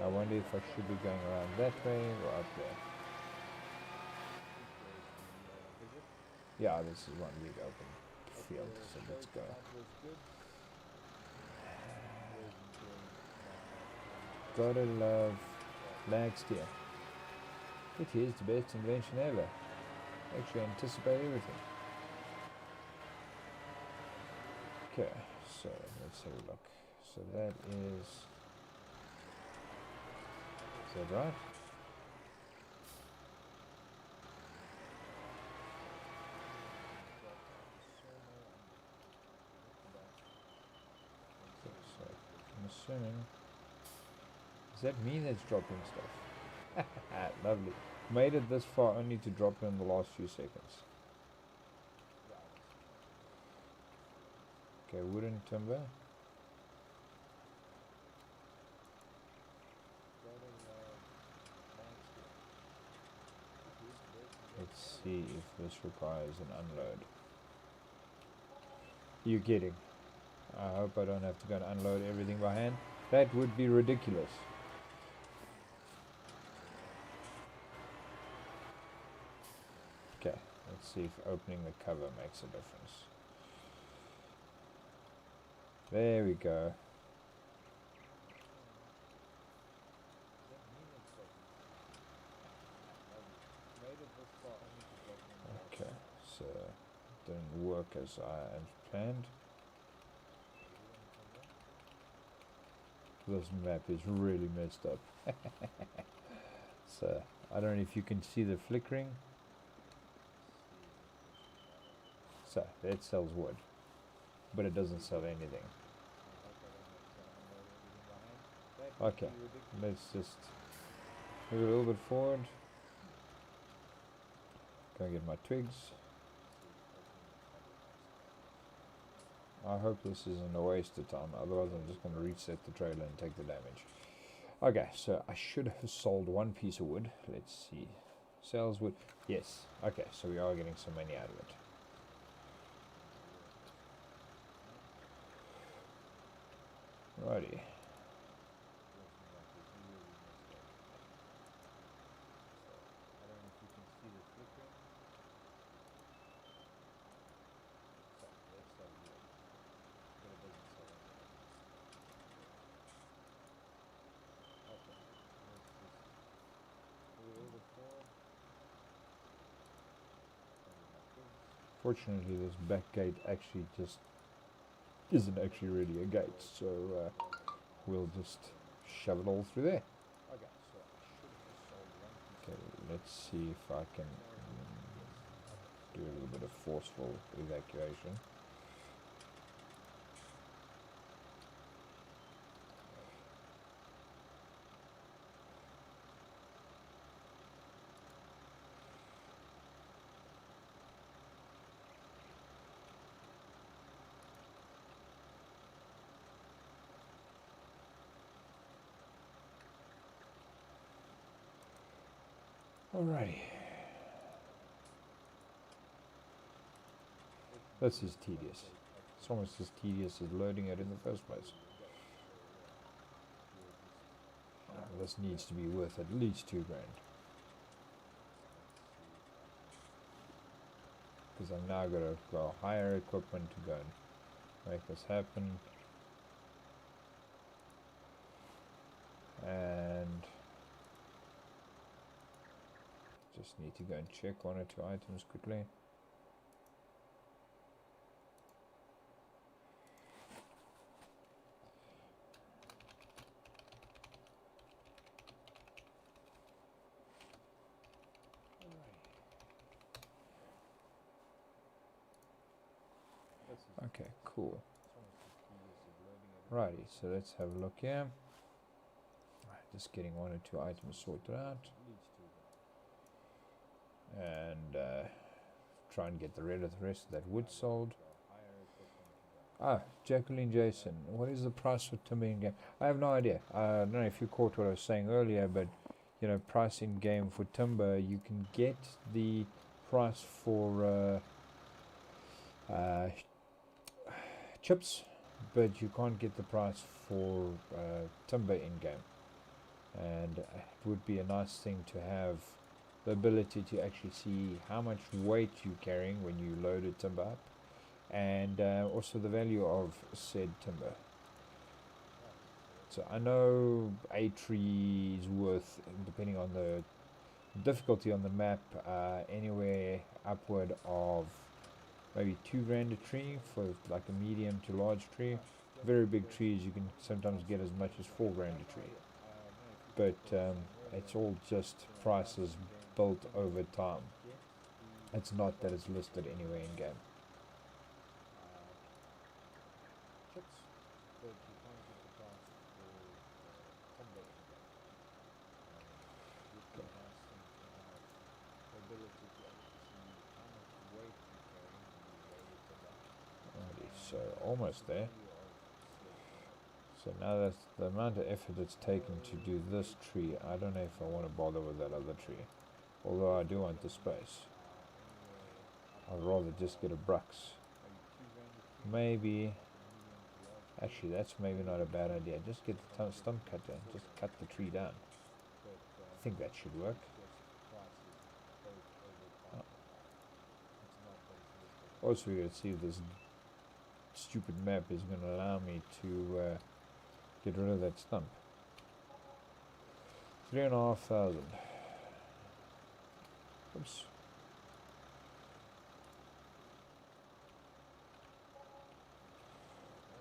I wonder if I should be going around that way or up there. Yeah, this is one big open field, so let's go. Gotta love lag steer. It is the best invention ever. Actually anticipate everything. Okay, so let's have a look. So that is that right? Okay, so I'm assuming, does that mean it's dropping stuff? Lovely. Made it this far only to drop it in the last few seconds. Okay, wooden timber. Let's see if this requires an unload. You're kidding. I hope I don't have to go and unload everything by hand. That would be ridiculous. Okay, let's see if opening the cover makes a difference. There we go. Okay, so didn't work as I had planned. This map is really messed up. So I don't know if you can see the flickering. So that sells wood, but it doesn't sell anything. Okay, let's just move a little bit forward. Go and get my twigs. I hope this isn't a waste of time, otherwise I'm just going to reset the trailer and take the damage. Okay, so I should have sold one piece of wood. Let's see. Sells wood. Yes. Okay, so we are getting some money out of it. Righty. Fortunately, this back gate actually just isn't actually really a gate, so we'll just shove it all through there. Okay, let's see if I can do a little bit of forceful evacuation. Alrighty. This is tedious. It's almost as tedious as loading it in the first place. This needs to be worth at least $2 grand. Because I'm now going to go hire equipment to go and make this happen. And just need to go and check one or two items quickly. Okay, cool. Righty, so let's have a look here. Just getting one or two items sorted out. And try and get the rest of that wood sold. Ah, Jacqueline Jason, what is the price for timber in game? I have no idea. I don't know if you caught what I was saying earlier, but you know, price in game for timber, you can get the price for chips, but you can't get the price for timber in game. And it would be a nice thing to have the ability to actually see how much weight you're carrying when you load a timber up, and also the value of said timber. So I know a tree is worth, depending on the difficulty on the map, anywhere upward of maybe $2 grand a tree for like a medium to large tree. Very big trees you can sometimes get as much as $4 grand a tree. But it's all just prices built over time. It's not that it's listed anywhere in game. So almost there. So now that's the amount of effort it's taken to do this tree. I don't know if I want to bother with that other tree, although I do want the space. I'd rather just get a Brux. maybe, actually that's maybe not a bad idea. Just get the stump cutter and just cut the tree down. I think that should work. Also, we gotta see if this stupid map is gonna allow me to get rid of that stump. 3,500. Oops.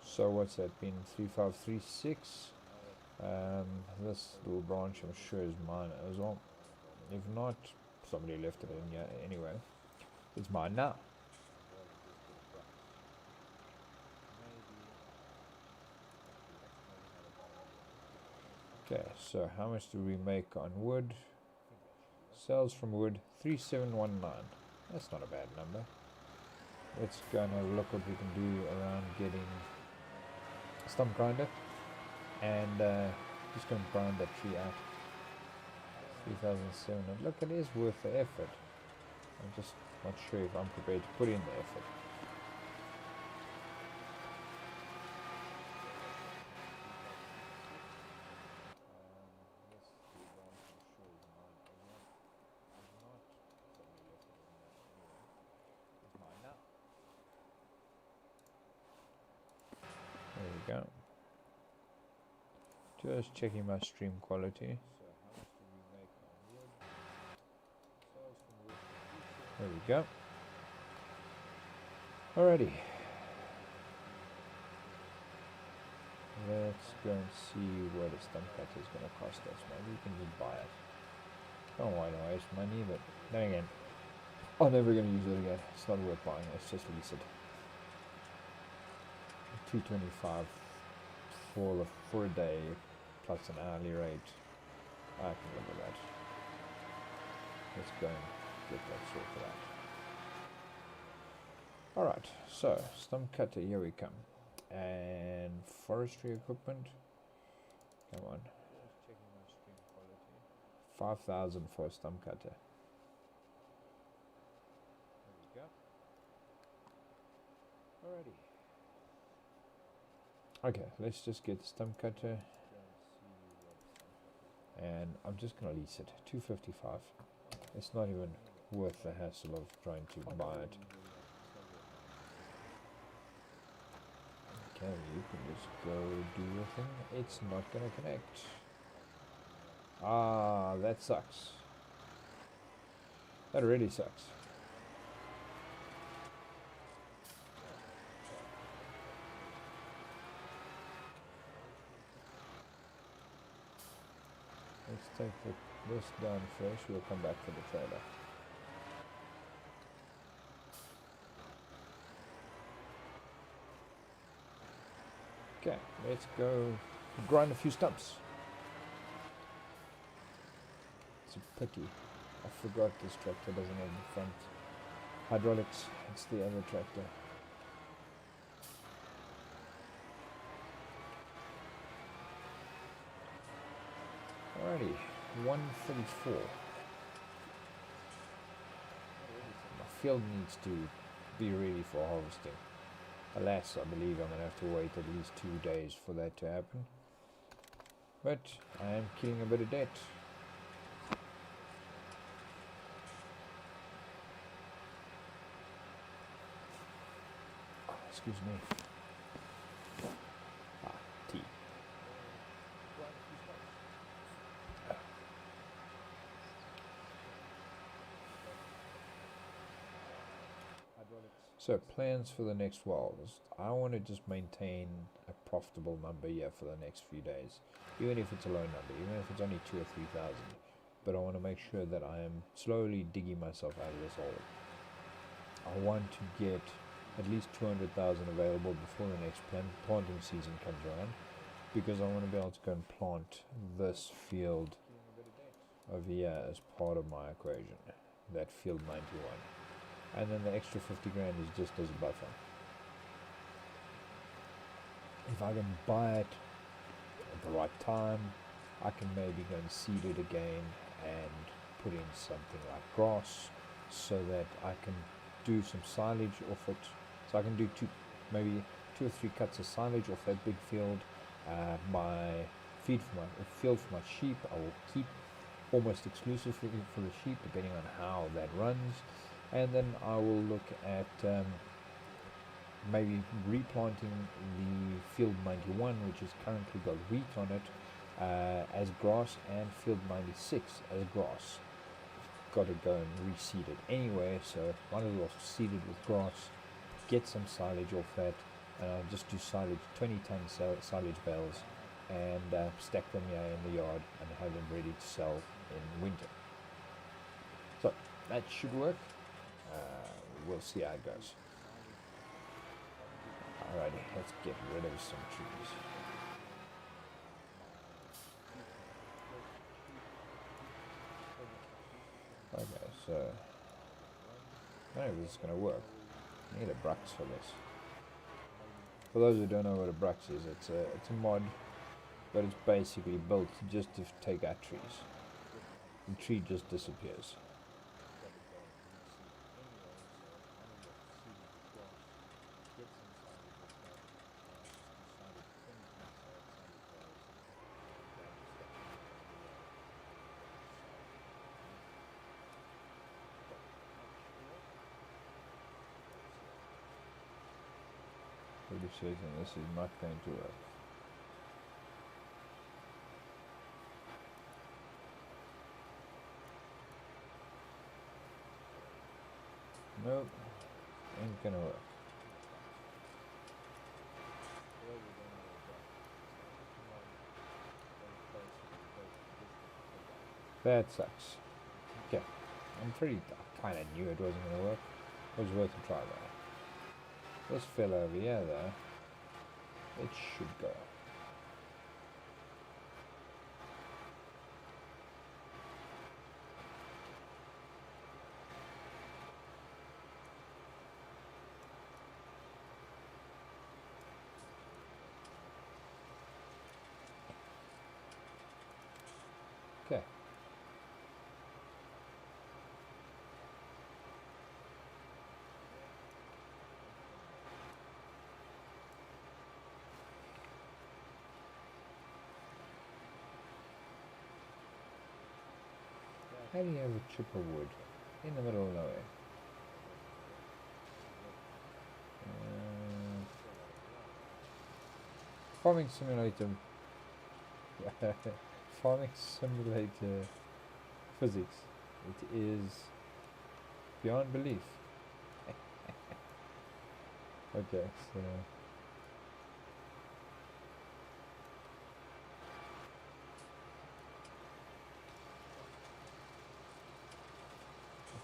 So what's that been? 3536. This little branch I'm sure is mine as well. If not, somebody left it in here anyway. It's mine now. Okay, so how much do we make on wood? Sales from wood, 3719. That's not a bad number. Let's go and have a look what we can do around getting a stump grinder. And just go and grind that tree out. 3,700. Look, it is worth the effort. I'm just not sure if I'm prepared to put in the effort. There we go. Just checking my stream quality. There we go. Alrighty. Let's go and see what a stump cutter is going to cost us. Maybe we can just buy it. Don't want to waste money, but then again, I'm never going to use it again. It's not worth buying. Let's just lease it. 225 for a day plus an hourly rate. I can live with that. Let's go and get that sorted out. Alright, so stump cutter, here we come. And forestry equipment. Come on. 5,000 for a stump cutter. There we go. Alrighty. Okay, let's just get the stump cutter. And I'm just gonna lease it. 255. It's not even worth the hassle of trying to buy it. Okay, you can just go do your thing. It's not gonna connect. Ah, that sucks. That really sucks. Let's take this down first. We'll come back for the trailer. Okay, let's go grind a few stumps. It's a pity. I forgot this tractor doesn't have the front hydraulics. It's the other tractor. Alrighty, 134. My field needs to be ready for harvesting. Alas, I believe I'm going to have to wait at least 2 days for that to happen. But I am killing a bit of debt. Excuse me. Tea. So plans for the next while. I want to just maintain a profitable number here for the next few days. Even if it's a low number, even if it's only 2,000 or 3,000. But I want to make sure that I am slowly digging myself out of this hole. I want to get at least 200,000 available before the next planting season comes around. Because I want to be able to go and plant this field over here as part of my equation. That field 91. And then the extra 50 grand is just as a buffer. If I can buy it at the right time, I can maybe go and seed it again and put in something like grass so that I can do some silage off it. So I can do maybe 2 or 3 cuts of silage off that big field. My field for my sheep I will keep almost exclusively for the sheep, depending on how that runs. And then I will look at maybe replanting the field 91, which has currently got wheat on it, as grass, and field 96 as grass. Got to go and reseed it anyway, so might as well seed it with grass, get some silage off that, and I'll just do silage, 20-ton silage bales, and stack them here in the yard and have them ready to sell in winter. So that should work. We'll see how it goes. Alrighty, let's get rid of some trees. Okay, so I don't know if this is going to work. I need a Brux for this. For those who don't know what a Brux is, it's a mod, but it's basically built just to take out trees. The tree just disappears. Pretty certain this is not going to work. Nope, ain't gonna work. That sucks. Okay, I kind of knew it wasn't gonna work. It was worth a try though. This fella over here though, it should go. Okay. How do you have a chip of wood in the middle of nowhere? Farming simulator. Farming simulator physics. It is beyond belief. Okay, so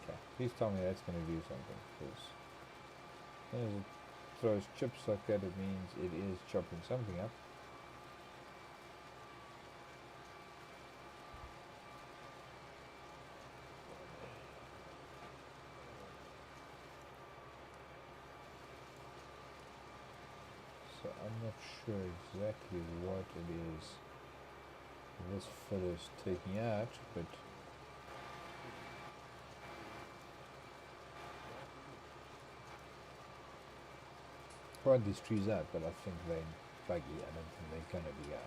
okay, please tell me that's going to do something, because as it throws chips like that, it means it is chopping something up. So I'm not sure exactly what it is this fellow's taking out, but brought these trees out, but I think they're buggy. I don't think they're gonna be out.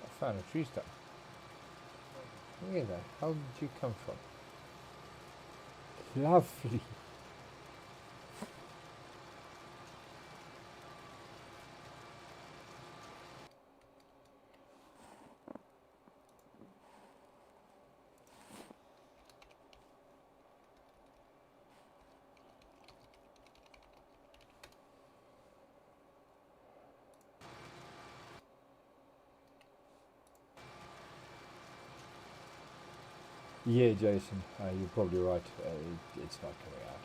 I found a tree stump. Look at that. How did you come from? Lovely. Yeah, Jason, you're probably right. It's not coming out.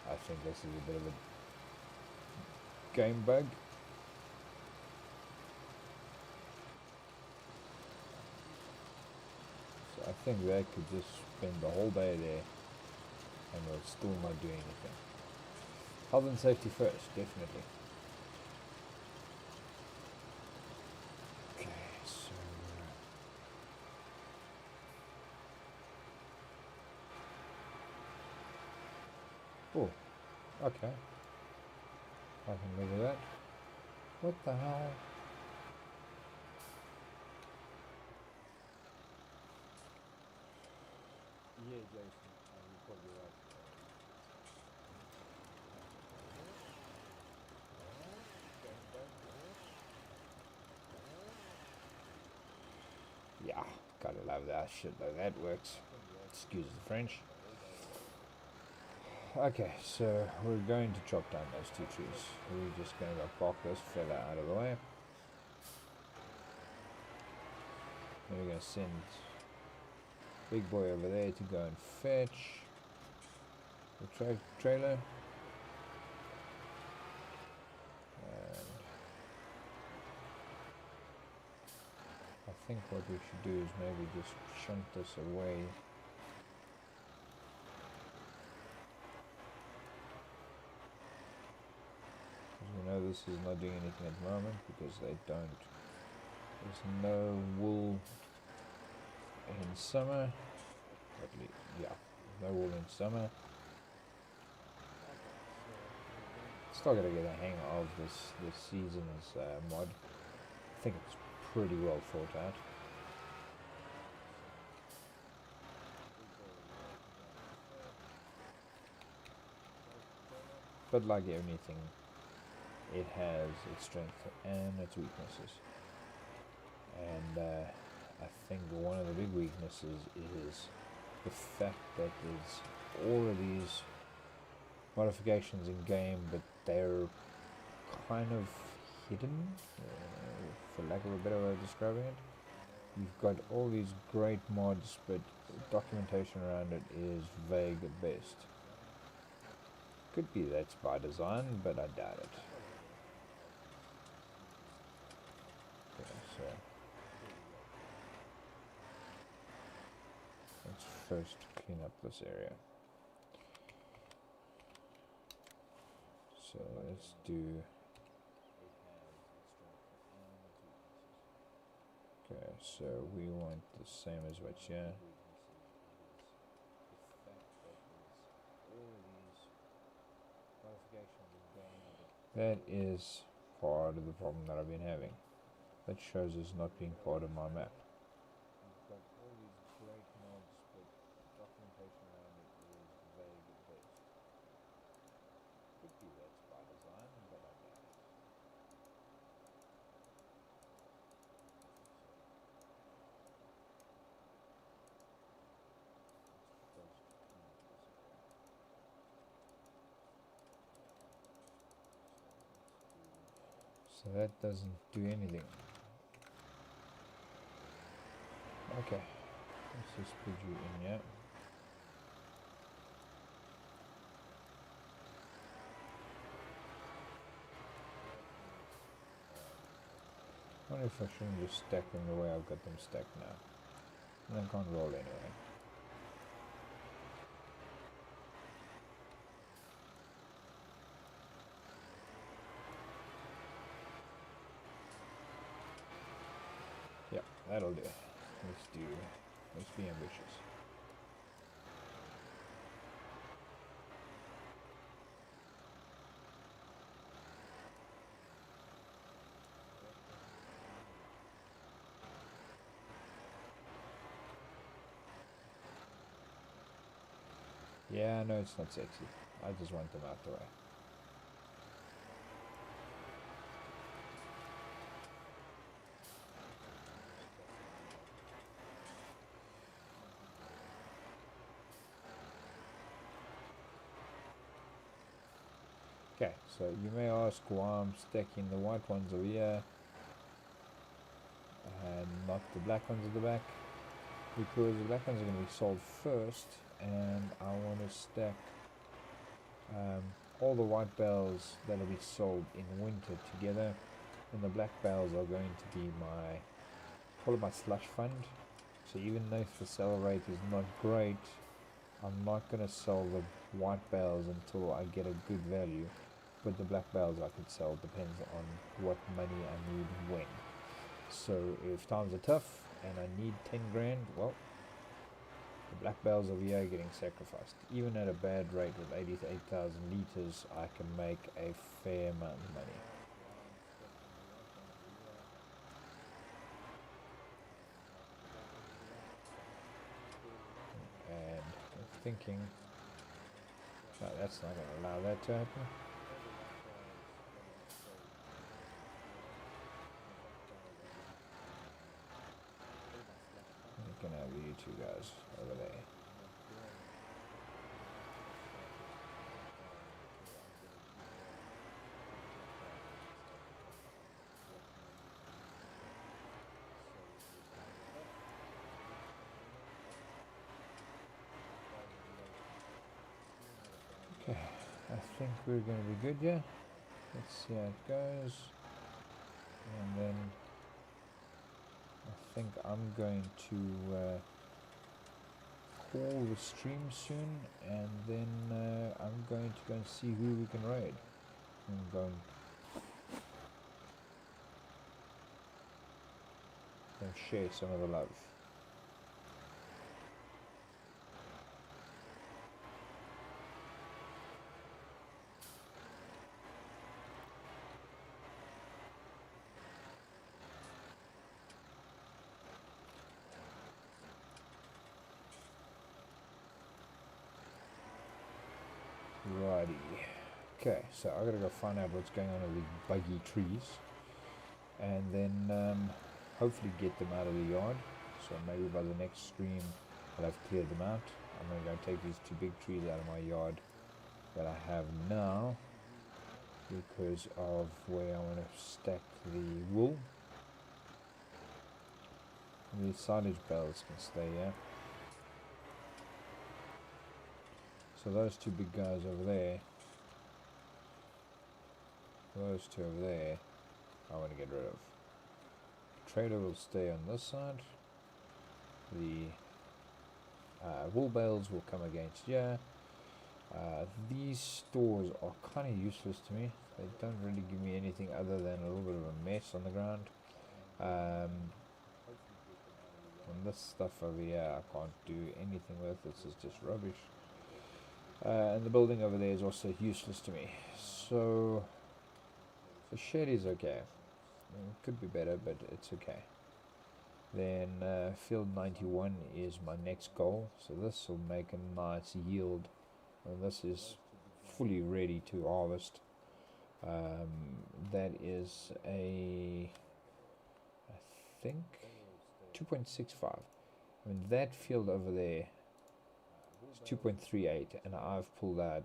I think this is a bit of a game bug. So I think they could just spend the whole day there and they'll still not do anything. Health and safety first, definitely. Okay, so oh, okay, I can live with that. What the hell? Yeah, Jason, you're probably right. Yeah, gotta love that shit though. That works. Excuse the French. Okay, so we're going to chop down those two trees. We're just going to go block this fella out of the way. Then we're going to send big boy over there to go and fetch the trailer. And I think what we should do is maybe just shunt this away. Because we know this is not doing anything at the moment because they don't. There's no wool in summer. Yeah, no wool in summer. Still got to get a hang of this season's mod. I think it's pretty well thought out. But like anything, it has its strengths and its weaknesses. And I think one of the big weaknesses is the fact that there's all of these modifications in game, but they're kind of hidden, for lack of a better way of describing it. You've got all these great mods, but documentation around it is vague at best. Could be that's by design, but I doubt it. Okay, so let's first clean up this area. So let's do. Okay, so we want the same as what's here. That is part of the problem that I've been having. That shows as not being part of my map. You've got all these great mods, but documentation around it is vague at best. Could be that's by design, but I doubt it. So that doesn't do anything. Okay, let's just put you in here. I wonder if I shouldn't just stack them the way I've got them stacked now. And then can't roll anyway. Yep, that'll do. Let's be ambitious. Yeah, I know it's not sexy. I just want them out the way. Okay, so you may ask why I'm stacking the white ones over here and not the black ones at the back. because the black ones are going to be sold first, and I want to stack all the white bales that will be sold in winter together, and the black bales are going to be my, call it my slush fund. So even though the sell rate is not great, I'm not going to sell the white bales until I get a good value, but the black bales I could sell, depends on what money I need when. So if times are tough and I need 10 grand, well, the black bales over here are getting sacrificed. Even at a bad rate with 88,000 litres, I can make a fair amount of money. And I'm thinking, no, that's not going to allow that to happen. You can have you two guys over there. Okay, I think we're going to be good, yeah? Let's see how it goes. And then I think I'm going to call the stream soon, and then I'm going to go and see who we can raid. I'm going to share some of the love. Righty. Okay, so I gotta go find out what's going on with the buggy trees, and then hopefully get them out of the yard. So maybe by the next stream I'll have cleared them out. I'm gonna go take these two big trees out of my yard that I have now, because of where I want to stack the wool. The silage bales can stay here. So those two big guys over there, those two over there, I want to get rid of. The trailer will stay on this side. The wool bales will come against here. These stores are kind of useless to me. They don't really give me anything other than a little bit of a mess on the ground. And this stuff over here I can't do anything with. This is just rubbish. And the building over there is also useless to me. So the shed is okay. It could be better, but it's okay. Then field 91 is my next goal. So this will make a nice yield. And this is fully ready to harvest. That is I think 2.65. I mean, that field over there is 2.38, and I've pulled out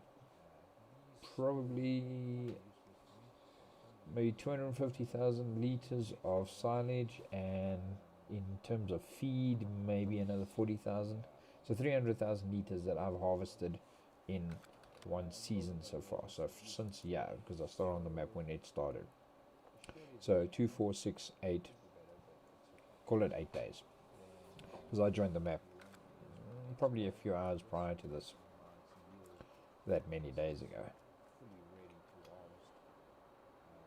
probably maybe 250,000 liters of silage, and in terms of feed, maybe another 40,000. So 300,000 liters that I've harvested in one season so far. So since, yeah, because I started on the map when it started. So 2, 4, 6, 8, call it 8 days. Because I joined the map probably a few hours prior to this, that many days ago.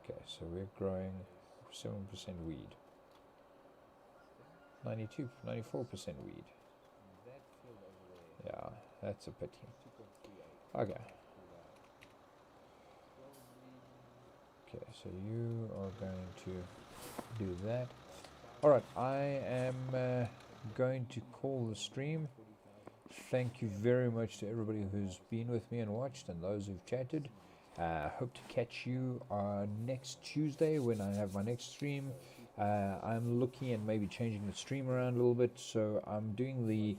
Okay, so we're growing 7% weed, 92, 94% weed. Yeah, that's a pity. Okay. Okay, so you are going to do that. Alright, I am going to call the stream. Thank you very much to everybody who's been with me and watched, and those who've chatted. Hope to catch you next Tuesday when I have my next stream. I'm looking at maybe changing the stream around a little bit, so I'm doing the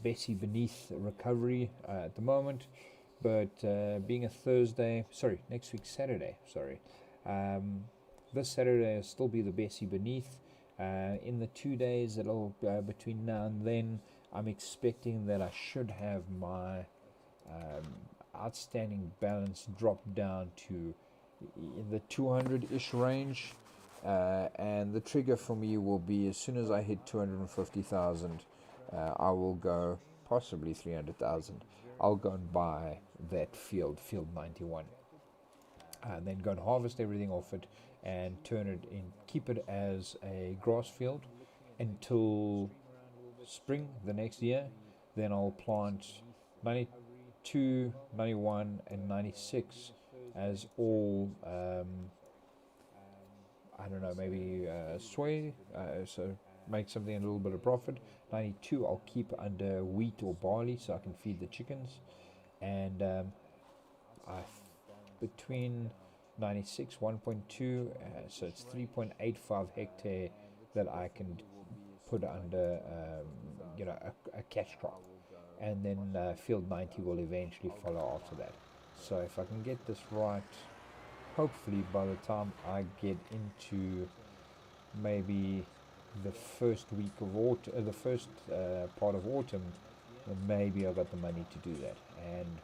Bessie Beneath recovery at the moment, but being a Thursday, sorry, next week Saturday, sorry, this Saturday will still be the Bessie Beneath. In the 2 days that'll between now and then, I'm expecting that I should have my outstanding balance drop down to in the 200-ish range, and the trigger for me will be as soon as I hit 250,000, I will go, possibly 300,000. I'll go and buy that field 91, and then go and harvest everything off it and turn it in, keep it as a grass field until spring the next year. Then I'll plant 92, 91, and 96 as all, I don't know, maybe soy, so make something a little bit of profit. 92 I'll keep under wheat or barley so I can feed the chickens, and between 96 1.2, so it's 3.85 hectare that I can put under a cash crop, and then field 90 will eventually follow after that. So if I can get this right, hopefully by the time I get into maybe the first week of autumn, the first part of autumn, then maybe I've got the money to do that. And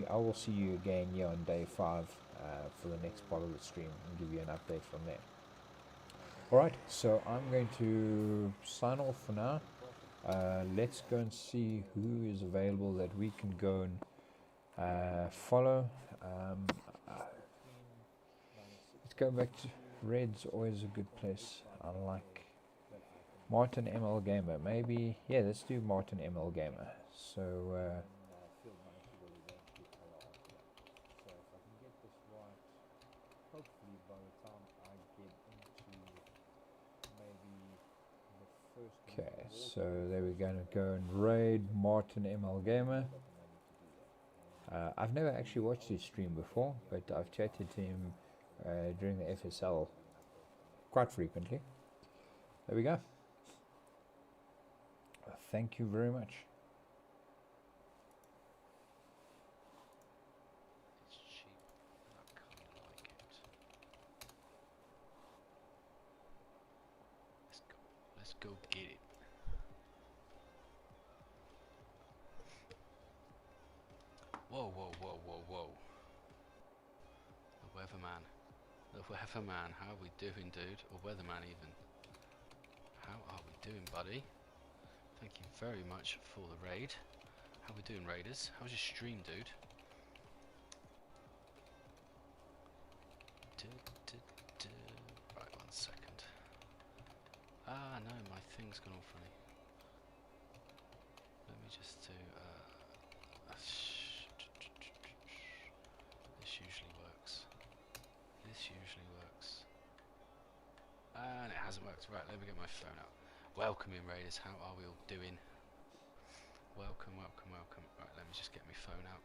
I will see you again here on day 5 for the next part of the stream and give you an update from there. Alright, so I'm going to sign off for now. Let's go and see who is available that we can go and follow. Let's go back to Red's, always a good place. I like Martin ML Gamer. Maybe, yeah, let's do Martin ML Gamer. So, okay, so there we're going to go and raid Martin ML Gamer. I've never actually watched his stream before, but I've chatted to him during the FSL quite frequently. There we go. Thank you very much. It's cheap, and I kind of like it. Let's go get it. Whoa, whoa, whoa, whoa, whoa. The weatherman. The weatherman, how are we doing, dude? Or weatherman even. How are we doing, buddy? Thank you very much for the raid. How we doing, raiders? How's your stream, dude? Right, 1 second. Ah, no, my thing's gone all funny. Let me just do, this usually works. This usually works. And it hasn't worked. Right, let me get my phone out. Welcome in, raiders. How are we all doing? Welcome, welcome, welcome. Right, let me just get my phone out.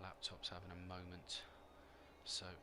Laptop's having a moment. So